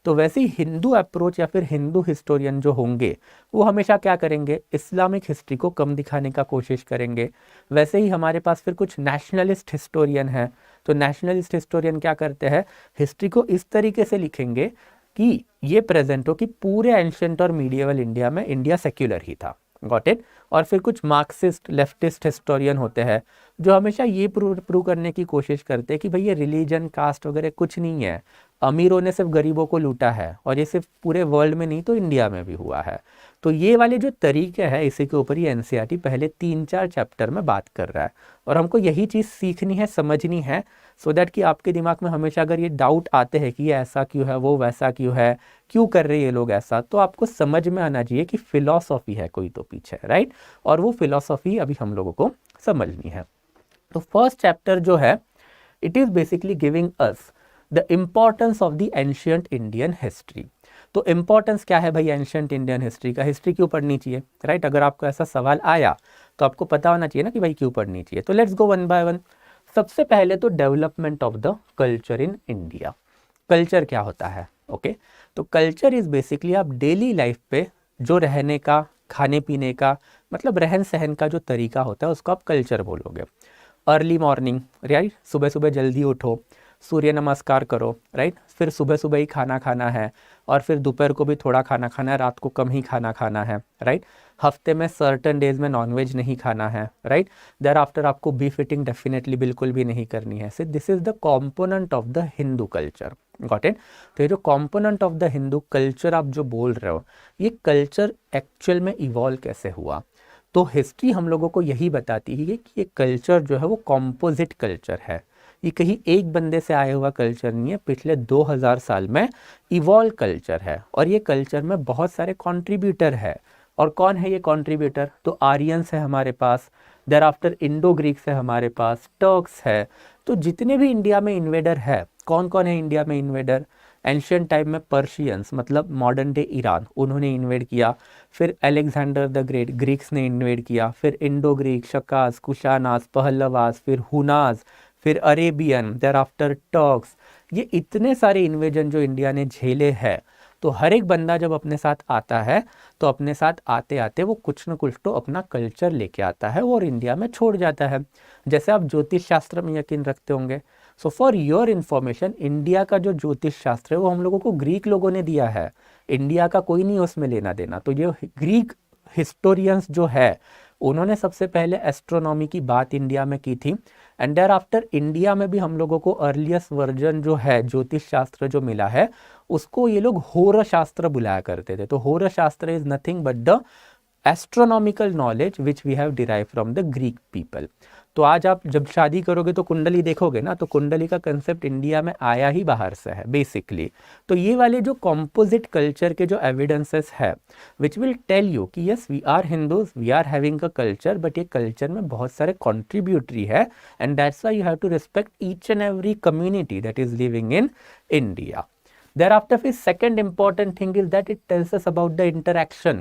A: तो वैसे ही हिंदू अप्रोच या फिर हिंदू हिस्टोरियन जो होंगे वो हमेशा क्या करेंगे, इस्लामिक हिस्ट्री को कम दिखाने का कोशिश करेंगे। वैसे ही हमारे पास फिर कुछ नेशनलिस्ट हिस्टोरियन हैं, तो नेशनलिस्ट हिस्टोरियन क्या करते हैं, हिस्ट्री को इस तरीके से लिखेंगे कि ये प्रेजेंट हो कि पूरे एंशिएंट और मीडिएवल इंडिया में इंडिया सेक्युलर ही था। Got it. और फिर कुछ मार्क्सिस्ट लेफ्टिस्ट हिस्टोरियन होते हैं जो हमेशा ये प्रूव करने की कोशिश करते हैं कि भाई ये रिलीजन कास्ट वगैरह कुछ नहीं है, अमीरों ने सिर्फ गरीबों को लूटा है, और ये सिर्फ पूरे वर्ल्ड में नहीं तो इंडिया में भी हुआ है। तो ये वाले जो तरीके हैं, इसी के ऊपर ये एनसीईआरटी पहले 3-4 चैप्टर में बात कर रहा है, और हमको यही चीज़ सीखनी है, समझनी है, सो दैट कि आपके दिमाग में हमेशा अगर ये डाउट आते हैं कि ये ऐसा क्यों है, वो वैसा क्यों है, क्यों कर रहे हैं ये लोग ऐसा, तो आपको समझ में आना चाहिए कि फिलॉसफी है कोई तो पीछे, राइट। और वो फिलॉसफी अभी हम लोगों को समझनी है। तो फर्स्ट चैप्टर जो है, it is basically giving us the importance of the ancient Indian history. तो इम्पॉर्टेंस क्या है भाई एंशियंट इंडियन हिस्ट्री का, हिस्ट्री क्यों पढ़नी चाहिए, राइट। अगर आपको ऐसा सवाल आया तो आपको पता होना चाहिए ना कि भाई क्यों पढ़नी चाहिए। तो let's go one by one. सबसे पहले तो development of the culture in India. Culture क्या होता है, ओके। तो कल्चर इज बेसिकली आप डेली लाइफ पे जो रहने का, खाने पीने का, मतलब रहन सहन का जो तरीका होता है उसको आप कल्चर बोलोगे। अर्ली मॉर्निंग, राइट, सुबह सुबह जल्दी उठो, सूर्य नमस्कार करो, राइट, फिर सुबह सुबह ही खाना खाना है, और फिर दोपहर को भी थोड़ा खाना खाना है, रात को कम ही खाना खाना है, राइट। हफ्ते में सर्टन डेज में नॉनवेज नहीं खाना है, राइट। देयर आफ्टर आपको बीफ ईटिंग डेफिनेटली बिल्कुल भी नहीं करनी है। So this is the component of the Hindu culture. Got it. तो ये जो component of the Hindu culture आप जो बोल रहे हो, ये कल्चर एक्चुअल में इवॉल्व कैसे हुआ, तो हिस्ट्री हम लोगों को यही बताती है कि ये कल्चर जो है वो कॉम्पोजिट कल्चर है, ये कहीं एक बंदे से आया हुआ कल्चर नहीं है, पिछले 2000 साल में इवॉल्व कल्चर है, और ये कल्चर में बहुत सारे कंट्रीब्यूटर है। और कौन है ये कंट्रीब्यूटर, तो आर्यंस है हमारे पास, देयर आफ्टर इंडो ग्रीक्स है हमारे पास, टर्क्स है। तो जितने भी इंडिया में इन्वेडर है, कौन कौन है इंडिया में इन्वेडर, एंशियंट टाइम में पर्शियंस मतलब मॉडर्न डे ईरान, उन्होंने इन्वेड किया। फिर अलेक्जेंडर द ग्रेट, ग्रीक्स ने इन्वेड किया। फिर इंडो ग्रीक, शकास, कुशानास, पहलवास, फिर हुनास, फिर अरेबियन, देयर आफ्टर टर्क्स। ये इतने सारे इन्वेजन जो इंडिया ने झेले हैं, तो हर एक बंदा जब अपने साथ आता है तो अपने साथ आते आते वो कुछ न कुछ तो अपना कल्चर लेके आता है और इंडिया में छोड़ जाता है। जैसे आप ज्योतिष शास्त्र में यकीन रखते होंगे, so for your information, India का जो ज्योतिष शास्त्र है वो हम लोगों को ग्रीक लोगों ने दिया है, इंडिया का कोई नहीं उसमें लेना देना। तो ये ग्रीक हिस्टोरियंस जो है उन्होंने सबसे पहले एस्ट्रोनॉमी की बात इंडिया में की थी, एंड देयर आफ्टर इंडिया में भी हम लोगों को अर्लीस्ट वर्जन जो है ज्योतिष शास्त्र जो मिला है उसको ये लोग होर शास्त्र बुलाया करते थे। तो Hora Shastra is nothing but the astronomical knowledge which we have derive from the Greek people. तो आज आप जब शादी करोगे तो कुंडली देखोगे ना, तो कुंडली का कंसेप्ट इंडिया में आया ही बाहर से है बेसिकली। तो ये वाले जो कॉम्पोजिट कल्चर के जो एविडेंसेस है विच विल टेल यू कि yes we are Hindus, we are having a culture, but ये कल्चर में बहुत सारे कॉन्ट्रीब्यूटरी है, and that's why you have to respect each and every community that is living in India. Thereafter, फिर second important thing is that it tells us about the interaction.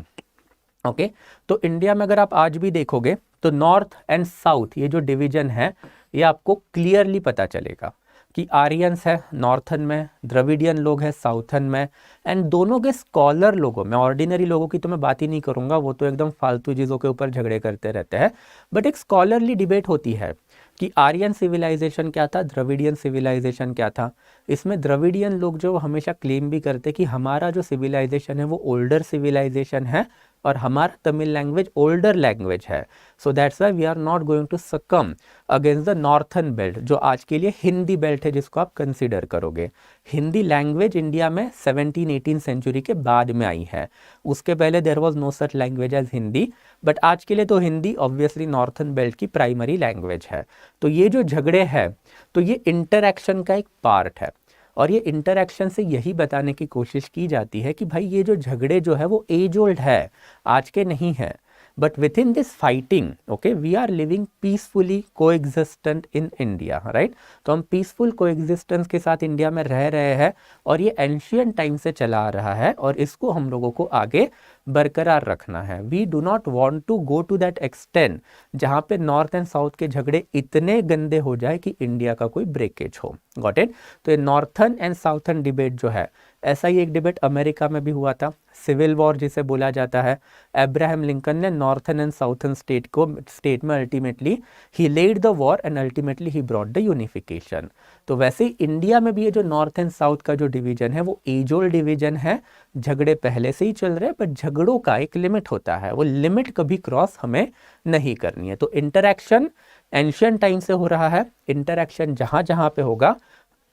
A: Okay तो India में अगर आप आज भी देखोगे तो नॉर्थ एंड साउथ ये जो डिवीजन है ये आपको क्लियरली पता चलेगा कि आर्यंस है नॉर्थन में, द्रविडियन लोग हैं साउथन में, एंड दोनों के स्कॉलर लोगों में, ऑर्डिनरी लोगों की तो मैं बात ही नहीं करूंगा, वो तो एकदम फालतू चीज़ों के ऊपर झगड़े करते रहते हैं, बट एक स्कॉलरली डिबेट होती है कि आर्यन सिविलाइजेशन क्या था, द्रविडियन सिविलाइजेशन क्या था। इसमें द्रविडियन लोग जो हमेशा क्लेम भी करते कि हमारा जो सिविलाइजेशन है वो ओल्डर सिविलाइजेशन है और हमारा तमिल लैंग्वेज ओल्डर लैंग्वेज है, so that's why we are not going to succumb against the northern belt, जो आज के लिए हिंदी बेल्ट है जिसको आप कंसिडर करोगे। हिंदी लैंग्वेज इंडिया में 17-18 सेंचुरी के बाद में आई है, उसके पहले there was no such language as Hindi, but आज के लिए तो हिंदी ऑब्वियसली नॉर्थन बेल्ट की प्राइमरी लैंग्वेज है। तो ये जो झगड़े हैं तो ये इंटरैक्शन का एक पार्ट है, और ये इंटरैक्शन से यही बताने की कोशिश की जाती है कि भाई ये जो झगड़े जो है वो एज ओल्ड है, आज के नहीं है, but within this fighting okay we are living peacefully coexistent in India, right. तो हम पीसफुल कोएग्जिस्टेंस के साथ इंडिया में रह रहे हैं, और ये एंशियंट टाइम से चला आ रहा है, और इसको हम लोगों को आगे बरकरार रखना है। We do not want to go to that extent जहाँ पे नॉर्थ एंड साउथ के झगड़े इतने गंदे हो जाए कि इंडिया का कोई ब्रेकेज हो। Got it. तो ये नॉर्थन एंड साउथर्न डिबेट जो है, ऐसा ही एक डिबेट अमेरिका में भी हुआ था, सिविल वॉर जिसे बोला जाता है। अब्राहम लिंकन ने नॉर्थन एंड साउथर्न स्टेट में अल्टीमेटली ही led the war and ultimately ही ब्रॉट द यूनिफिकेशन। तो वैसे ही इंडिया में भी ये जो नॉर्थ एंड साउथ का जो डिवीजन है वो एज ओल्ड डिवीजन है, झगड़े पहले से ही चल रहे हैं, बट झगड़ों का एक लिमिट होता है, वो लिमिट कभी क्रॉस हमें नहीं करनी है। तो इंटरैक्शन एंशियंट टाइम से हो रहा है, इंटरैक्शन जहाँ जहाँ पे होगा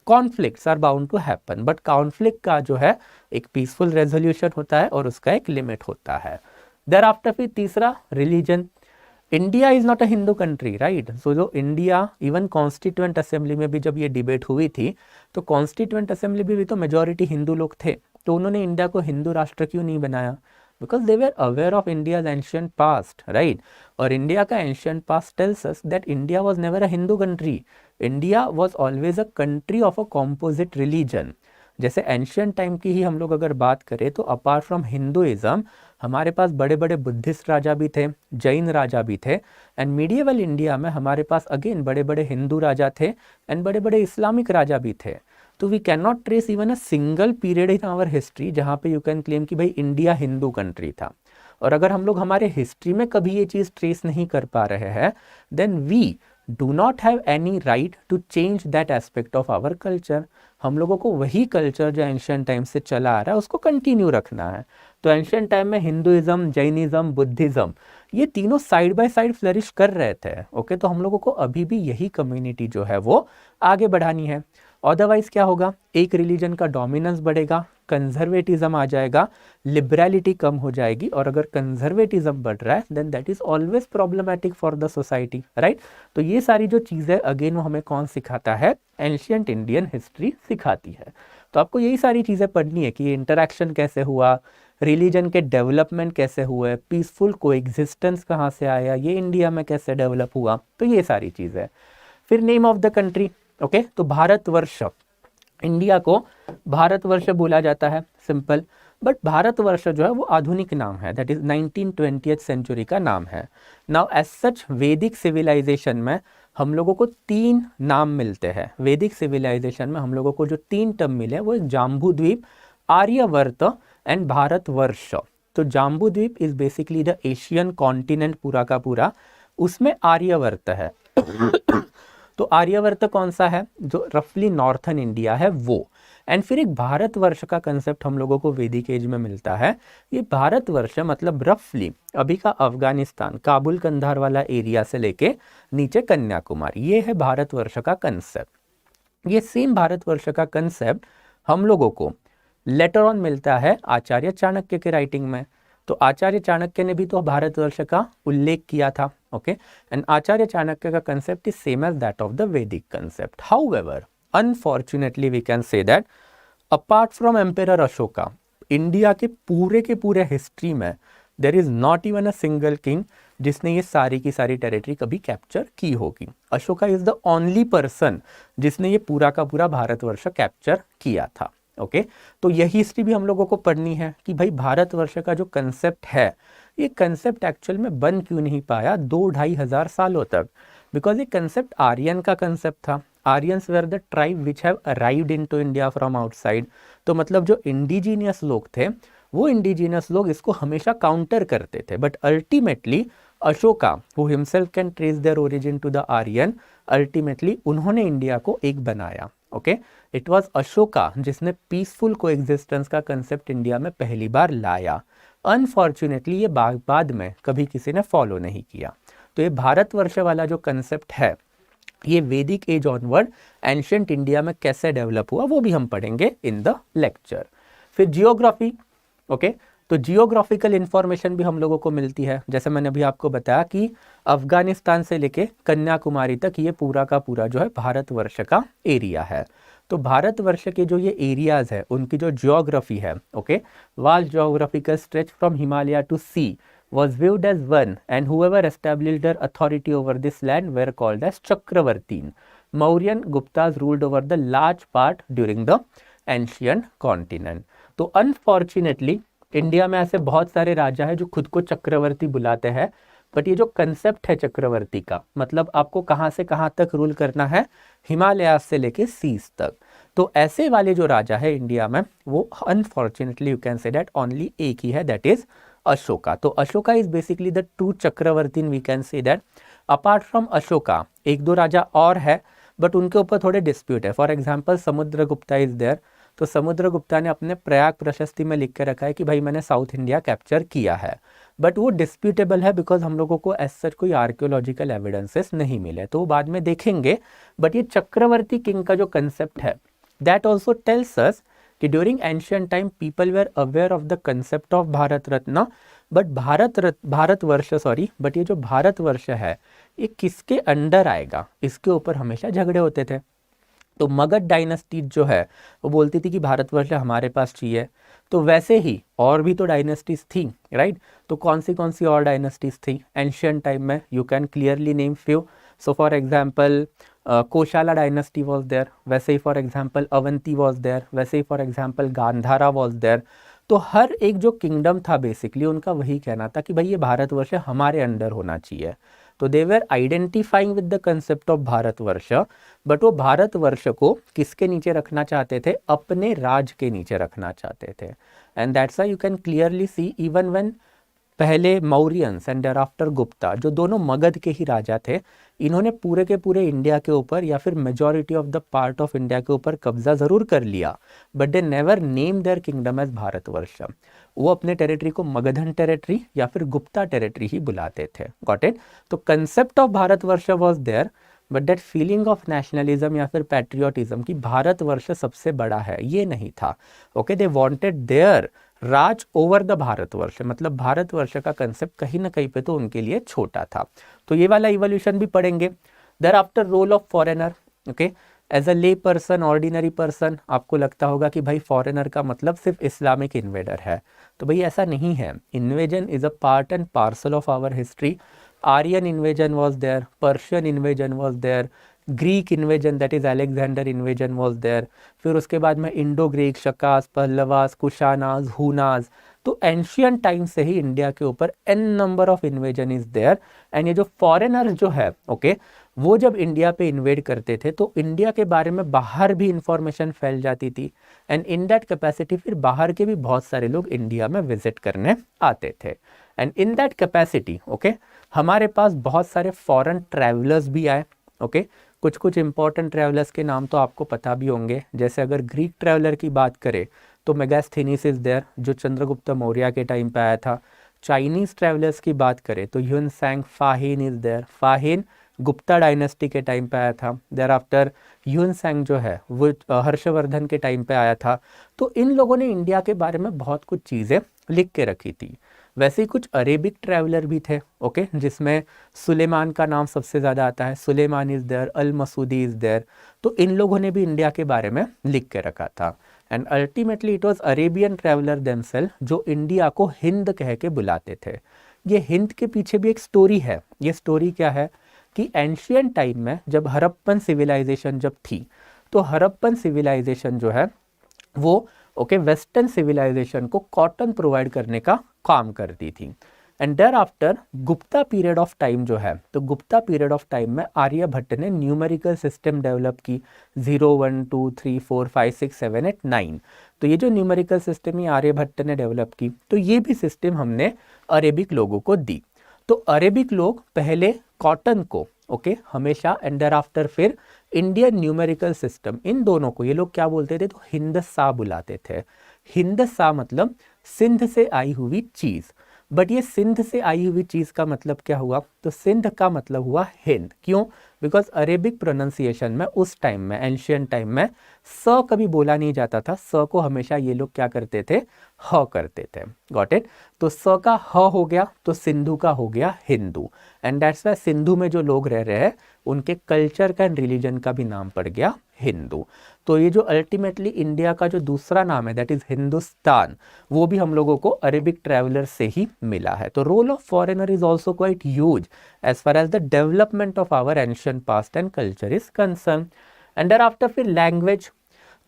A: conflicts are bound to happen, but conflict का जो है एक पीसफुल रेजोल्यूशन होता है और उसका एक लिमिट होता है। देयर आफ्टर फिर तीसरा religion, India is not a Hindu country, right. So जो इंडिया इवन कॉन्स्टिट्यूएंट असेंबली में भी जब ये डिबेट हुई थी, तो कॉन्स्टिट्यूएंट असेंबली में भी तो मेजॉरिटी हिंदू लोग थे, तो उन्होंने इंडिया को हिंदू राष्ट्र क्यों नहीं बनाया? Because they were aware of India's ancient past, right. और इंडिया का ancient past tells us that India was never a Hindu country, India was always a country of a composite religion. जैसे एंशियंट टाइम की ही हम लोग अगर बात करें तो अपार्ट फ्रॉम हिंदुइज्म हमारे पास बड़े बड़े बुद्धिस्ट राजा भी थे, जैन राजा भी थे, एंड मीडिएवल इंडिया में हमारे पास अगेन बड़े बड़े हिंदू राजा थे एंड बड़े बड़े इस्लामिक राजा भी थे। तो we can not trace even a single period in our history जहाँ पे यू कैन क्लेम कि भाई इंडिया हिंदू कंट्री था। और अगर हम लोग हमारे हिस्ट्री में कभी ये चीज़ ट्रेस नहीं कर पा रहे हैं, then we do not have any right to change that aspect of our culture. हम लोगों को वही कल्चर जो एंशियंट टाइम से चला आ रहा है उसको कंटिन्यू रखना है। तो एंशियंट टाइम में हिंदुइज्म, जैनिज्म, बुद्धिज्म ये तीनों साइड बाय साइड फ्लरिश कर रहे थे, ओके। तो हम लोगों को अभी भी यही कम्युनिटी जो है वो आगे बढ़ानी है। अदरवाइज क्या होगा, एक रिलीजन का डोमिनेंस बढ़ेगा, कंजर्वेटिज्म आ जाएगा, लिबरलिटी कम हो जाएगी, और अगर कंजर्वेटिज्म बढ़ रहा है then that is always problematic for the society, right. तो ये सारी जो चीज़ें अगेन वो हमें कौन सिखाता है, एंशियंट इंडियन हिस्ट्री सिखाती है। तो आपको यही सारी चीज़ें पढ़नी है कि ये इंटरैक्शन कैसे हुआ, रिलीजन के डेवलपमेंट कैसे हुए, पीसफुल कोएग्जिस्टेंस कहाँ से आया, ये इंडिया में कैसे डेवलप हुआ, तो ये सारी चीज़ें। फिर name of the country, okay. तो भारतवर्ष, इंडिया को भारतवर्ष बोला जाता है, सिंपल। बट भारतवर्ष जो है वो आधुनिक नाम है, दैट इज 1920th सेंचुरी का नाम है। नाउ एज सच वैदिक सिविलाइजेशन में हम लोगों को 3 नाम मिलते हैं। वैदिक सिविलाइजेशन में हम लोगों को जो 3 टर्म मिले वो एक जाम्बू द्वीप, आर्यवर्त एंड भारतवर्ष। तो जाम्बू द्वीप is basically the Asian continent पूरा का पूरा, उसमें आर्यवर्त है। तो आर्यवर्त कौन सा है, जो रफली नॉर्थन इंडिया है वो। एंड फिर एक भारतवर्ष का कंसेप्ट हम लोगों को वैदिक एज में मिलता है। ये भारतवर्ष मतलब रफली अभी का अफगानिस्तान, काबुल कंधार वाला एरिया से लेके नीचे कन्याकुमारी, ये है भारतवर्ष का कंसेप्ट। ये सेम भारतवर्ष का कंसेप्ट हम लोगों को लेटर ऑन मिलता है आचार्य चाणक्य के राइटिंग में। तो आचार्य चाणक्य ने भी तो भारतवर्ष का उल्लेख किया था, ओके। एंड आचार्य चाणक्य का concept is same as that of the Vedic concept. However unfortunately we can say that apart from emperor Ashoka, India के पूरे हिस्ट्री में there is not even a single king जिसने ये सारी की सारी टेरिटरी कभी कैप्चर की होगी। Ashoka is the only person जिसने ये पूरा का पूरा भारतवर्ष कैप्चर किया था, ओके। तो यही हिस्ट्री भी हम लोगों को पढ़नी है कि भाई भारतवर्ष का जो कंसेप्ट है, ये कंसेप्ट एक्चुअल में बन क्यों नहीं पाया 2-2.5 हज़ार सालों तक। बिकॉज ये कंसेप्ट आर्यन का कंसेप्ट था। Aryans were the tribe which have arrived into India from outside. तो मतलब जो इंडिजीनियस लोग थे वो इंडिजीनियस लोग इसको हमेशा काउंटर करते थे, but ultimately Ashoka who himself can trace their origin to the Aryan, ultimately उन्होंने इंडिया को एक बनाया, ओके। इट वाज अशोका जिसने पीसफुल कोएग्जिस्टेंस का कंसेप्ट इंडिया में पहली बार लाया। अनफॉर्चुनेटली ये बाद में कभी किसी ने फॉलो नहीं किया। तो ये भारतवर्ष वाला जो कंसेप्ट है ये वैदिक एज ऑनवर्ड एंशिएंट इंडिया में कैसे डेवलप हुआ वो भी हम पढ़ेंगे इन द लेक्चर। फिर जियोग्राफी, ओके, तो जियोग्राफिकल इंफॉर्मेशन भी हम लोगों को मिलती है। जैसे मैंने अभी आपको बताया कि अफगानिस्तान से लेके कन्याकुमारी तक ये पूरा का पूरा जो है भारतवर्ष का एरिया है। तो भारतवर्ष के जो ये एरियाज है उनकी जो जियोग्राफी है, okay, vast geographical stretch from Himalaya to sea was viewed as one, and whoever established their authority over this land were called as Chakravartin. Mauryan Guptas ruled over the large part during the ancient continent. तो unfortunately India में ऐसे बहुत सारे राजा हैं जो खुद को चक्रवर्ती बुलाते हैं, बट ये जो कंसेप्ट है चक्रवर्ती का, मतलब आपको कहाँ से कहाँ तक रूल करना है, हिमालय से लेके सीज तक। तो ऐसे वाले जो राजा है इंडिया में वो unfortunately you can say that only एक ही है, दैट इज अशोका। तो Ashoka is basically the true chakravarti, we can say that. Apart from Ashoka एक दो राजा और है बट उनके ऊपर थोड़े डिस्प्यूट है। For example Samudragupta is there. तो समुद्रगुप्ता ने अपने प्रयाग प्रशस्ति में लिख के रखा है कि भाई मैंने साउथ इंडिया कैप्चर किया है, बट वो डिस्प्यूटेबल है बिकॉज हम लोगों को एज सच कोई आर्कियोलॉजिकल एविडेंसेस नहीं मिले, तो वो बाद में देखेंगे। बट ये चक्रवर्ती किंग का जो कंसेप्ट है दैट ऑल्सो टेल्स अस कि during ancient time people were aware of the concept of Bharat Ratna, but Bharatvarsha but ये जो भारतवर्ष है ये किसके अंडर आएगा इसके ऊपर हमेशा झगड़े होते थे। तो मगध डायनेस्टी जो है वो बोलती थी कि भारतवर्ष हमारे पास चाहिए। तो वैसे ही और भी तो डायनेस्टीज थी, राइट। तो कौन सी और डायनेस्टीज थी एंशियंट टाइम में, you can clearly name few. So for example Kosala dynasty was there, वैसे ही for example Avanti was there, वैसे ही for example Gandhara was there. तो हर एक जो किंगडम था बेसिकली उनका वही कहना था कि भाई ये भारतवर्ष हमारे अंडर होना चाहिए। तो they were identifying with the concept of Bharatvarsh, but वो भारतवर्ष को किसके नीचे रखना चाहते थे, अपने राज के नीचे रखना चाहते थे। And that's why you can clearly see even when पहले Mauryans and thereafter Gupta, जो दोनों मगध के ही राजा थे, इन्होंने पूरे के पूरे इंडिया के ऊपर या फिर majority of the part of India के ऊपर कब्जा जरूर कर लिया, but they never name their kingdom as Bharatvarsha. वो अपने टेरिटरी को मगधन टेरिटरी या फिर गुप्ता टेरिटरी ही बुलाते थे। Got it. तो concept of Bharatvarsha was there, but that feeling of nationalism या फिर पैट्रियोटिज्म कि भारतवर्ष सबसे बड़ा है, ये नहीं था। Okay, they wanted their raj over the Bharatvarsha, मतलब भारतवर्ष का कंसेप्ट कहीं ना कहीं पे तो उनके लिए छोटा था। तो ये वाला इवोल्यूशन भी पढ़ेंगे। Thereafter role of foreigner, okay, as a lay person, ordinary person, आपको लगता होगा कि भाई फॉरेनर का मतलब सिर्फ इस्लामिक इन्वेडर है, तो भाई ऐसा नहीं है। Invasion is a part and parcel of our history. Aryan invasion was there, Persian invasion was there, Greek invasion that is Alexander invasion was there, फिर उसके बाद में इंडो ग्रीक, शकास, पल्लवास, कुशानाज, हुनाज। तो एंशियंट टाइम से ही इंडिया के ऊपर an number of invasion is there. And ये जो फॉरेनर्स जो है, ओके, वो जब इंडिया पे इन्वेड करते थे तो इंडिया के बारे में बाहर भी इंफॉर्मेशन फैल जाती थी, एंड इन दैट कैपेसिटी फिर बाहर के भी बहुत सारे लोग इंडिया में विजिट करने आते थे। And in that capacity, okay, हमारे पास बहुत सारे फॉरेन ट्रैवलर्स भी आए। ओके, कुछ इंपॉर्टेंट ट्रैवलर्स के नाम तो आपको पता भी होंगे। जैसे अगर ग्रीक ट्रैवलर की बात करें तो मेगास्थनीस इज देयर, जो चंद्रगुप्त मौर्य के टाइम पे आया था। चाइनीज ट्रैवलर्स की बात करें तो Hiuen Tsang Fahien is there, Fahien Gupta dynasty के टाइम पे आया था। देयर आफ्टर ह्यून सैंग जो है वो हर्षवर्धन के टाइम पे आया था। तो इन लोगों ने इंडिया के बारे में बहुत कुछ चीज़ें लिख के रखी थी। वैसे ही कुछ अरेबिक ट्रैवलर भी थे, ओके, जिसमें सुलेमान का नाम सबसे ज़्यादा आता है। Sulaiman is there, Al Masudi is there. तो इन लोगों ने भी इंडिया के बारे में लिख के रखा था। And ultimately it was Arabian traveller themselves जो इंडिया को हिंद कह के बुलाते थे। ये हिंद के पीछे भी एक स्टोरी है। ये स्टोरी क्या है कि एंशियंट टाइम में जब हड़प्पन सिविलाइजेशन जब थी, तो हड़प्पन सिविलाइजेशन जो है वो ओके वेस्टर्न सिविलाइजेशन को कॉटन प्रोवाइड करने का काम करती थी। And thereafter Gupta period of time जो है, तो गुप्ता पीरियड ऑफ टाइम में आर्यभट्ट ने न्यूमेरिकल सिस्टम डेवलप की 0 1 2 3 4 5 6 7 8 9। तो ये जो न्यूमेरिकल सिस्टम ये आर्यभट्ट ने डेवलप की, तो ये भी सिस्टम हमने अरेबिक लोगों को दी। तो अरेबिक लोग पहले कॉटन को ओके हमेशा एंड देयर आफ्टर फिर इंडियन न्यूमेरिकल सिस्टम, इन दोनों को ये लोग क्या बोलते थे, तो हिंदसा बुलाते थे। हिंदसा मतलब सिंध से आई हुई चीज़। बट ये सिंध से आई हुई चीज़ का मतलब क्या हुआ, तो सिंध का मतलब हुआ हिंद। क्यों? बिकॉज अरेबिक प्रोनाउंसिएशन में उस टाइम में, एंशियंट टाइम में, स कभी बोला नहीं जाता था। स को हमेशा ये लोग क्या करते थे, ह करते थे। Got it? तो स का ह हो गया तो सिंधु का हो गया Hindu. And that's Y Sindhu में जो लोग रह रहे हैं उनके कल्चर का एंड रिलीजन का भी नाम पड़ गया हिंदू। तो ये जो अल्टीमेटली इंडिया का जो दूसरा नाम है दैट इज हिंदुस्तान, वो भी हम लोगों को अरेबिक ट्रैवलर से ही मिला है। तो role of foreigner is also quite huge as far as the development of our ancient past and culture is concern. And thereafter फिर लैंग्वेज।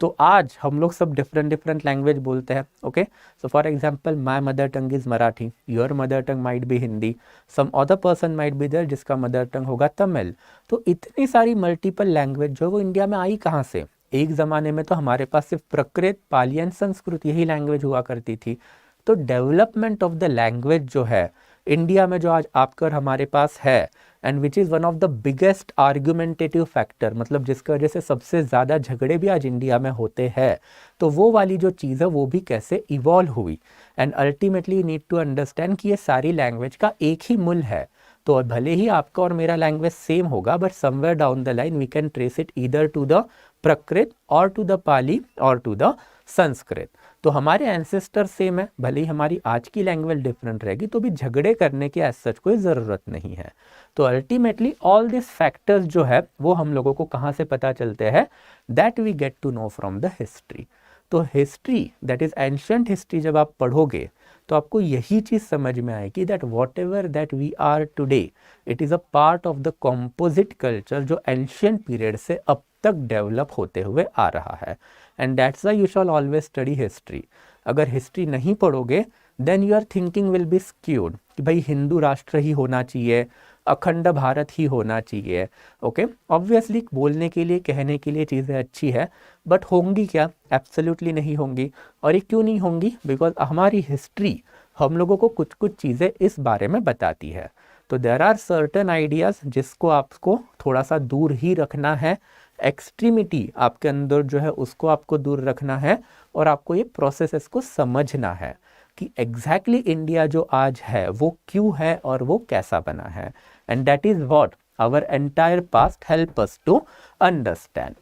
A: तो आज हम लोग सब डिफरेंट डिफरेंट लैंग्वेज बोलते हैं। Okay, so for example my mother tongue is Marathi, your mother tongue might be Hindi, some other person might be there जिसका mother tongue होगा तमिल। तो इतनी सारी मल्टीपल लैंग्वेज जो वो इंडिया में आई कहाँ से? एक ज़माने में तो हमारे पास सिर्फ प्राकृत, पाली एंड संस्कृत यही लैंग्वेज हुआ करती थी। तो डेवलपमेंट ऑफ द लैंग्वेज जो है इंडिया में जो आज आपका और हमारे पास है, and which is one of the biggest argumentative factor, मतलब जिसकी वजह से सबसे ज़्यादा झगड़े भी आज इंडिया में होते हैं, तो वो वाली जो चीज़ है वो भी कैसे इवॉल्व हुई। And ultimately need to understand कि ये सारी लैंग्वेज का एक ही मूल है। तो भले ही आपका और मेरा लैंग्वेज सेम होगा, but somewhere down the line we can trace it either to the Prakrit और टू द पाली और टू द संस्कृत। तो हमारे एंसेस्टर सेम है, भले ही हमारी आज की लैंग्वेज डिफरेंट रहेगी, तो भी झगड़े करने की एज सच कोई ज़रूरत नहीं है। तो अल्टीमेटली ऑल दिस फैक्टर्स जो है वो हम लोगों को कहाँ से पता चलते हैं, that we get to know from the history. तो history that is ancient history जब आप पढ़ोगे तो आपको यही चीज़ समझ में आएगी that whatever that we are today it is a part of the composite culture जो एंशियंट पीरियड से अब तक डेवलप होते हुए आ रहा है। And that's why you shall always study history. अगर हिस्ट्री नहीं पढ़ोगे then your thinking will be skewed कि भाई हिंदू राष्ट्र ही होना चाहिए, अखंड भारत ही होना चाहिए। ओके, ऑब्वियसली बोलने के लिए, कहने के लिए चीज़ें अच्छी है, बट होंगी क्या? एब्सोल्युटली नहीं होंगी। और ये क्यों नहीं होंगी? बिकॉज हमारी हिस्ट्री हम लोगों को कुछ कुछ चीज़ें इस बारे में बताती है। तो देयर आर सर्टेन आइडियाज़ जिसको आपको थोड़ा सा दूर ही रखना है, एक्सट्रीमिटी आपके अंदर जो है उसको आपको दूर रखना है, और आपको ये प्रोसेसेस को समझना है कि एग्जैक्टली इंडिया जो आज है वो क्यों है और वो कैसा बना है। And that is what our entire past help us to understand.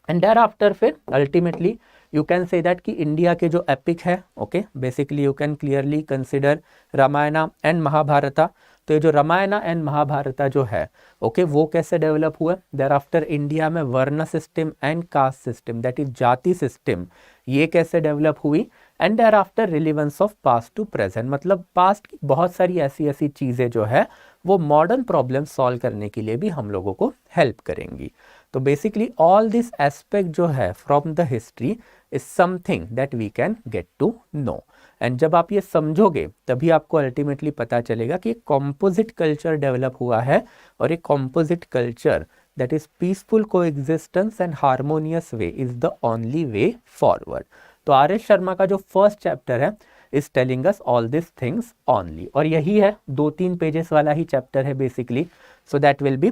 A: And thereafter फिर ultimately you can say that कि इंडिया के जो एपिक है, okay, basically you can clearly consider Ramayana and Mahabharata. तो ये जो रामायणा एंड महाभारता जो है, ओके, वो कैसे डेवलप हुआ? देयर आफ्टर इंडिया में varna system and caste system that is jati system, ये कैसे डेवलप हुई? And thereafter relevance of past to present, मतलब पास्ट की बहुत सारी ऐसी ऐसी चीज़ें जो है वो मॉडर्न प्रॉब्लम सॉल्व करने के लिए भी हम लोगों को हेल्प करेंगी। तो बेसिकली ऑल दिस एस्पेक्ट जो है from the history is something that we can get to know. And जब आप ये समझोगे तभी आपको अल्टीमेटली पता चलेगा कि एक कॉम्पोजिट कल्चर डेवलप हुआ है, और एक composite culture that is peaceful coexistence and harmonious way is the only way forward. तो आर एस शर्मा का जो फर्स्ट चैप्टर है is telling us all this things only, और यही है 2-3 पेजेस वाला ही चैप्टर है basically. So that will be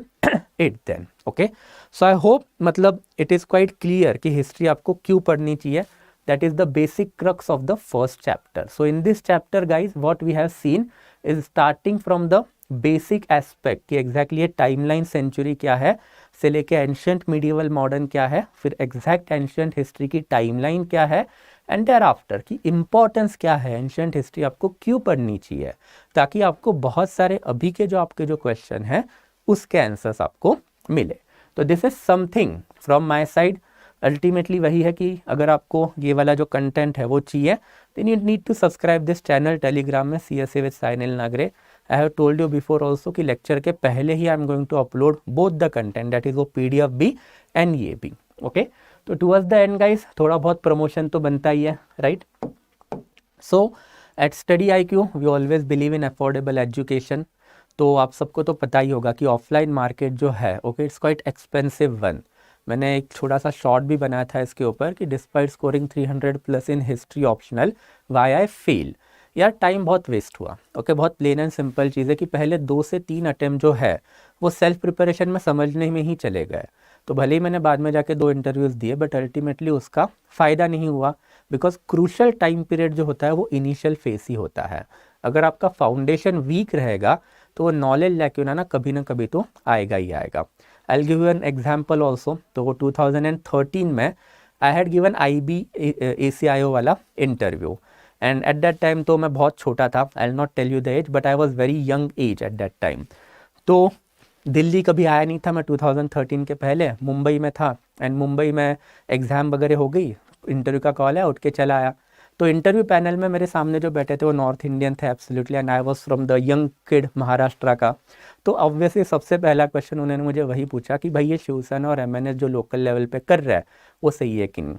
A: it then. Okay, so I hope मतलब इट इज़ क्वाइट क्लियर कि हिस्ट्री आपको क्यों पढ़नी चाहिए। That is the basic crux of the first chapter. So in this chapter guys what we have seen is starting from the basic aspect कि exactly ये timeline century क्या है से लेके ancient medieval modern क्या है, फिर exact ancient history की timeline क्या है, and thereafter की importance क्या है, ancient history आपको क्यों पढ़नी चाहिए, ताकि आपको बहुत सारे अभी के जो आपके जो question हैं उसके answers आपको मिले। तो this is something from my side। Ultimately वही है कि अगर आपको ये वाला जो कंटेंट है वो चाहिए then you need to subscribe this channel Telegram में CSA with Sainil Nagre. I have told you before also कि लेक्चर के पहले ही I am going to upload both the content that is वो PDF भी एंड ये भी। ओके, तो टुवर्ड्स द एंड गाइस थोड़ा बहुत प्रमोशन तो बनता ही है, right? So at study IQ we always believe in affordable education. तो आप सबको तो पता ही होगा कि ऑफलाइन मार्केट जो है, okay, it's quite expensive one. मैंने एक छोटा सा शॉर्ट भी बनाया था इसके ऊपर कि despite scoring 300+ in history optional why I fail. यार टाइम बहुत वेस्ट हुआ। ओके, बहुत प्लेन एंड सिंपल चीज़ है कि पहले 2 से 3 अटेम्प्ट जो है वो सेल्फ प्रिपरेशन में समझने में ही चले गए। तो भले ही मैंने बाद में जाके 2 इंटरव्यूज़ दिए बट अल्टीमेटली उसका फ़ायदा नहीं हुआ, बिकॉज क्रूशल टाइम पीरियड जो होता है वो इनिशियल फेस ही होता है। अगर आपका फाउंडेशन वीक रहेगा तो वो नॉलेज लेके ना कभी ना कभी तो आएगा ही आएगा। I will give you an example also. तो वो 2013 में I had given IB ACIO वाला interview, and at that time तो मैं बहुत छोटा था, I will not tell you the age, but I was very young age at that time. तो दिल्ली कभी आया नहीं था मैं 2013 के पहले, मुंबई में था, एंड मुंबई में एग्ज़ाम वगैरह हो गई, इंटरव्यू का कॉल है, उठ के चला आया। तो इंटरव्यू पैनल में मेरे सामने जो बैठे थे वो नॉर्थ इंडियन थे absolutely, and I was from the young kid Maharashtra का। तो ऑब्वियसली सबसे पहला क्वेश्चन उन्होंने मुझे वही पूछा कि भाई ये शिवसेना और MNS जो लोकल लेवल पे कर रहा है वो सही है कि नहीं।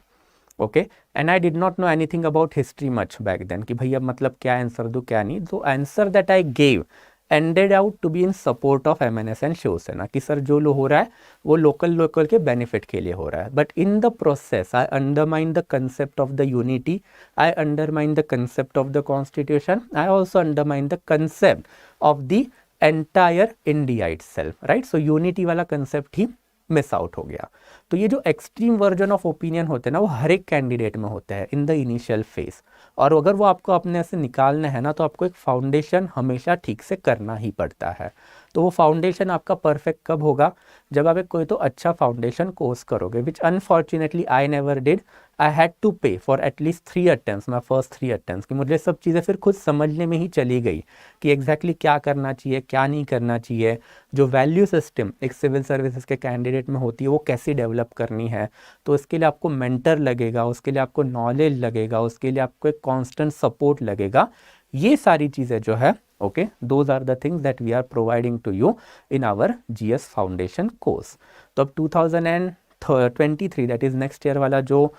A: Okay, and I did not know anything about history much back then कि भैया मतलब क्या आंसर दूँ क्या नहीं। तो answer that I gave ended out to be in support of MNS and Shiv Sena, कि सर जो हो रहा है वो लोकल के बेनिफिट के लिए हो रहा है, but in the process I undermine the concept of the unity, I undermine the concept of the constitution, I also undermine the concept of the entire India itself, right. So unity वाला concept ही miss out हो गया। तो ये जो extreme version of opinion होते हैं ना वो हर एक कैंडिडेट में होते हैं इन द इनिशियल फेज, और अगर वो आपको अपने से निकालना है ना तो आपको एक फाउंडेशन हमेशा ठीक से करना ही पड़ता है। तो वो फाउंडेशन आपका परफेक्ट कब होगा, जब आप एक कोई तो अच्छा फाउंडेशन कोर्स करोगे, which unfortunately I never did. I had to pay for at least 3 attempts, my first 3 attempts, कि मुझे सब चीज़ें फिर खुद समझने में ही चली गई कि एग्जैक्टली क्या करना चाहिए क्या नहीं करना चाहिए, जो वैल्यू सिस्टम एक सिविल सर्विसेज के कैंडिडेट में होती है वो कैसी डेवलप करनी है। तो इसके लिए आपको मेंटर लगेगा, उसके लिए आपको नॉलेज लगेगा, उसके लिए आपको एक कॉन्स्टेंट सपोर्ट लगेगा। ये सारी चीज़ें जो है okay, those are the things that we are providing to you in our GS foundation course. तो अब 2023 दैट इज़ नेक्स्ट ईयर वाला जो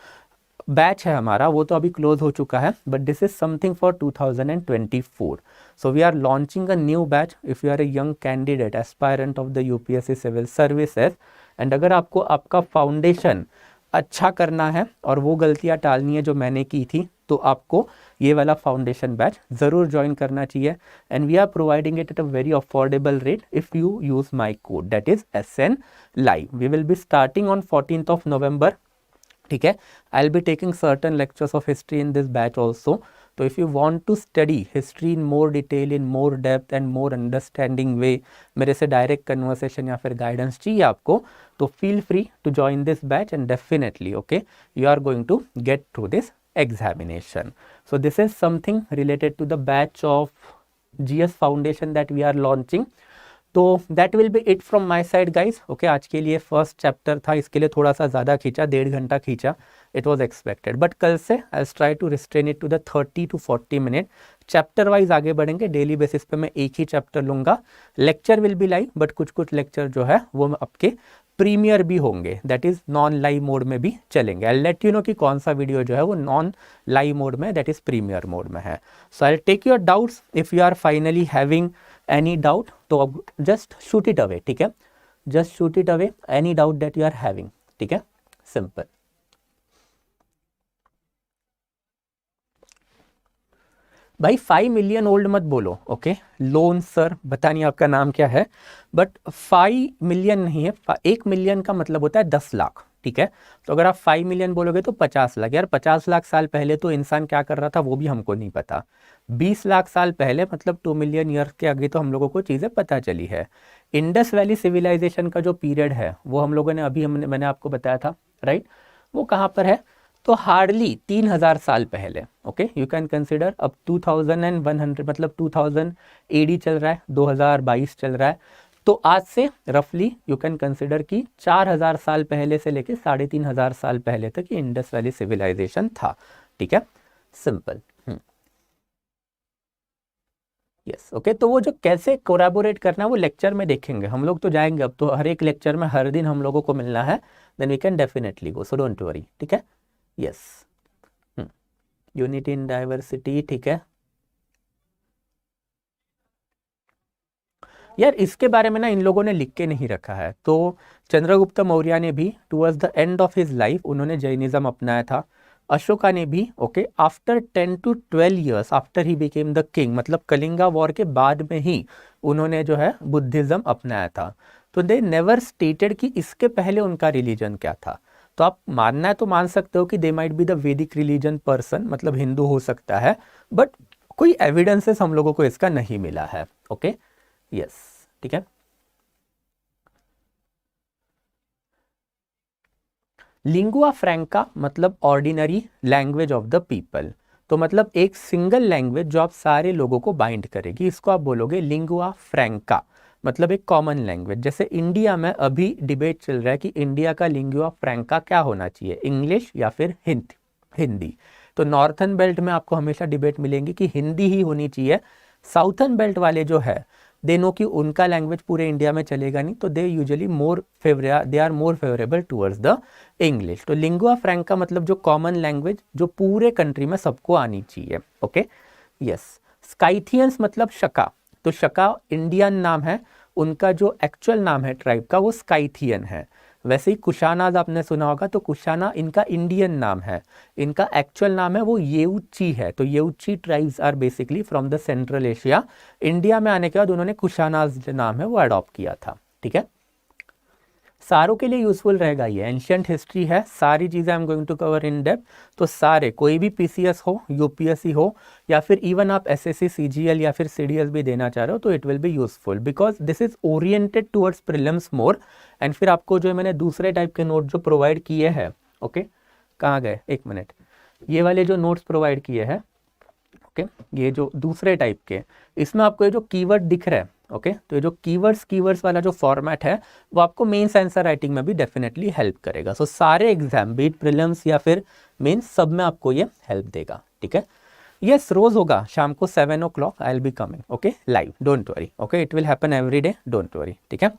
A: बैच है हमारा वो तो अभी क्लोज हो चुका है, but this is something for 2024। So we are launching a new batch if you are a young candidate aspirant of the UPSC civil services, and अगर आपको आपका फाउंडेशन अच्छा करना है और वो गलतियां टालनी है जो मैंने की थी, तो आपको ये वाला फाउंडेशन बैच ज़रूर ज्वाइन करना चाहिए। And we are providing it at a very affordable rate if you use my code that is SN Live। We will be starting on 14th of November, ठीक है। I will be taking certain lectures of history in this batch also. तो if you want to study history in more detail, in more depth and more understanding way, मेरे से direct conversation या फिर guidance चाहिए आपको, तो feel free to join this batch and definitely okay you are going to get through this examination. So this is something related to the batch of GS Foundation that we are launching. तो that will be it from my side guys. Okay, आज के लिए first chapter था, इसके लिए थोड़ा सा ज़्यादा खींचा, 1.5 घंटा खींचा, इट वॉज एक्सपेक्टेड, बट कल से I try to restrain it to the 30 to 40 minute. Chapter wise आगे बढ़ेंगे, डेली बेसिस पे मैं एक ही चैप्टर लूँगा। Lecture will be live, but कुछ कुछ लेक्चर जो है वो आपके प्रीमियर भी होंगे, that is non live mode में भी चलेंगे। आई लेट यू नो कि कौन सा वीडियो जो है वो नॉन लाइव मोड में, दैट इज़ प्रीमियर मोड में है। So I take your doubts, if you are finally having any doubt तो अब जस्ट शूट इट अवे, ठीक है, just shoot it away any doubt that you are having, ठीक है, simple. भाई 5 million old मत बोलो, ओके। लोन सर पता नहीं आपका नाम क्या है, बट 5 मिलियन नहीं है, 1 मिलियन का मतलब होता है 10 लाख, ठीक है। तो अगर आप 5 मिलियन बोलोगे तो 50 लाख, यार 50 लाख साल पहले तो इंसान क्या कर रहा था वो भी हमको नहीं पता। 20 लाख साल पहले मतलब 2 मिलियन ईयर्स के आगे तो हम लोगों को चीज़ें पता चली है। इंडस वैली सिविलाइजेशन का जो पीरियड है वो हम लोगों ने अभी मैंने आपको बताया था, राइट, वो कहाँ पर है, तो हार्डली 3000 साल पहले, ओके। यू कैन कंसिडर अब 2100 मतलब 2000 AD चल रहा है, 2022 चल रहा है, तो आज से रफली यू कैन कंसिडर कि 4000 साल पहले से लेके 3500 साल पहले तक ये इंडस वैली सिविलाइजेशन था, ठीक है, सिंपल। Yes, okay. तो वो जो कैसे कोलैबोरेट करना है वो लेक्चर में देखेंगे, हम लोग तो जाएंगे अब तो हर एक लेक्चर में हर दिन हम लोगों को मिलना है, then we can definitely go, so don't worry, ठीक है। यस, यूनिटी इन डाइवर्सिटी, ठीक है। यार इसके बारे में ना इन लोगों ने लिख के नहीं रखा है। तो चंद्रगुप्त मौर्य ने भी towards the end of his life उन्होंने जैनिज्म अपनाया था। अशोका ने भी, okay, after 10 to 12 years after he became the king, मतलब कलिंगा वॉर के बाद में ही उन्होंने जो है बुद्धिज्म अपनाया था। तो दे नेवर स्टेटेड कि इसके पहले उनका रिलीजन क्या था। तो आप मानना है तो मान सकते हो कि दे माइट बी द वैदिक रिलीजन पर्सन, मतलब हिंदू हो सकता है, बट कोई एविडेंसेस हम लोगों को इसका नहीं मिला है। ओके यस, ठीक है। लिंगुआ फ्रैंका मतलब ordinary language of the people, तो मतलब एक सिंगल लैंग्वेज जो आप सारे लोगों को बाइंड करेगी, इसको आप बोलोगे लिंगुआ फ्रैंका, मतलब एक कॉमन लैंग्वेज। जैसे इंडिया में अभी डिबेट चल रहा है कि इंडिया का लिंगुआ फ्रैंका क्या होना चाहिए, इंग्लिश या फिर हिंदी। तो नॉर्थन बेल्ट में आपको हमेशा डिबेट मिलेंगी कि हिंदी ही होनी चाहिए। साउथर्न बेल्ट वाले जो है दे नो कि उनका लैंग्वेज पूरे इंडिया में चलेगा नहीं, तो they usually they are more favourable towards the English. तो लिंगुआ फ्रैंका मतलब जो कॉमन लैंग्वेज जो पूरे कंट्री में सबको आनी चाहिए। Okay yes. स्काइथियंस मतलब शका, तो शका इंडियन नाम है, उनका जो एक्चुअल नाम है ट्राइब का वो स्काइथियन है। वैसे ही कुशानाज आपने सुना होगा, तो कुशाना इनका इंडियन नाम है, इनका एक्चुअल नाम है वो येउची है। तो Yuezhi tribes are basically from the Central Asia. India में आने के बाद उन्होंने कुशानाज जो नाम है वो अडॉप्ट किया था। ठीक है, सारों के लिए यूजफुल रहेगा ये, एंशियंट हिस्ट्री है, सारी चीज़ें I am going to cover in depth. तो सारे, कोई भी पीसीएस हो, यूपीएससी हो, या फिर इवन आप एसएससी सीजीएल या फिर सीडीएस भी देना चाह रहे हो, तो it will be useful because this is oriented towards prelims more. And फिर आपको जो मैंने दूसरे टाइप के नोट जो प्रोवाइड किए हैं, ओके कहाँ गए, एक मिनट, ये वाले जो नोट्स प्रोवाइड किए हैं, ओके ये जो दूसरे टाइप के, इसमें आपको ये जो कीवर्ड दिख रहा है, ओके तो ये जो कीवर्ड्स वाला जो फॉर्मेट है वो आपको मेंस आंसर राइटिंग में भी डेफिनेटली हेल्प करेगा। सो सारे एग्जाम बीट प्रीलिम्स या फिर मेंस सब में आपको ये हेल्प देगा। ठीक है, यस रोज होगा शाम को 7 o'clock I will be coming, okay live, don't worry, okay it will happen every day, don't worry. ठीक है,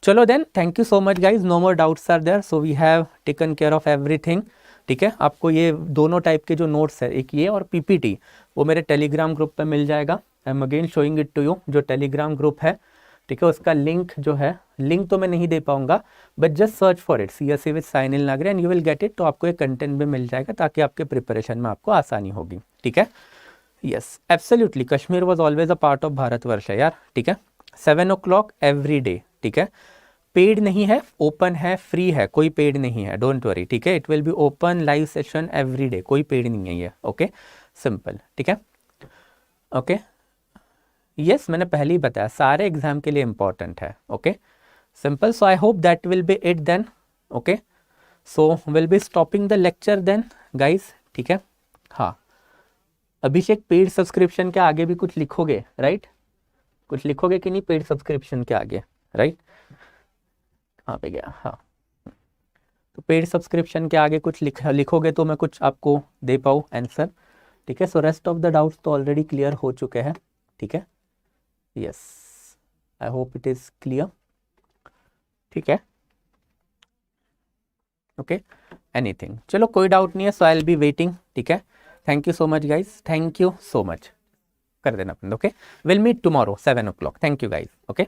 A: चलो then, thank you so much guys, no more doubts are there, so we have taken care of everything. ठीक है, आपको ये दोनों type के जो नोट्स है, एक ये और पीपीटी, वो मेरे टेलीग्राम ग्रुप पे मिल जाएगा। I am again showing it to you, जो टेलीग्राम ग्रुप है, ठीक है उसका लिंक जो है, लिंक तो मैं नहीं दे पाऊंगा, but just search for it CSE with Sainil Nagre and you will get it. तो आपको एक कंटेंट भी मिल जाएगा ताकि आपके प्रिपरेशन में आपको आसानी होगी। ठीक है, yes absolutely, Kashmir was always a part of Bharatvarsh है यार। ठीक है, 7 o'clock एवरी डे। ठीक है, पेड नहीं है, ओपन है, फ्री है, कोई पेड नहीं है, डोंट वरी। ठीक है, it will be open live session every day, कोई पेड नहीं है ये। ओके सिंपल, ठीक है, ओके यस मैंने पहले ही बताया सारे एग्जाम के लिए इंपॉर्टेंट है। Okay simple, so I hope that will be it then. Okay so will be stopping the lecture then guys. ठीक है, हाँ अभिषेक पेड सब्सक्रिप्शन के आगे भी कुछ लिखोगे राइट, कुछ लिखोगे कि नहीं पेड सब्सक्रिप्शन के आगे, राइट कहाँ पे गया, हाँ तो पेड सब्सक्रिप्शन के आगे कुछ लिखोगे तो मैं कुछ आपको दे पाऊँ आंसर। ठीक है, so rest of the doubts तो ऑलरेडी क्लियर हो चुके हैं। ठीक है, yes I hope it is clear. ठीक है, ओके एनीथिंग, चलो कोई डाउट नहीं है, so I will be waiting. ठीक है, thank you so much guys, thank you so much, कर देना अपने। Okay will meet tomorrow 7 o'clock, thank you guys. Okay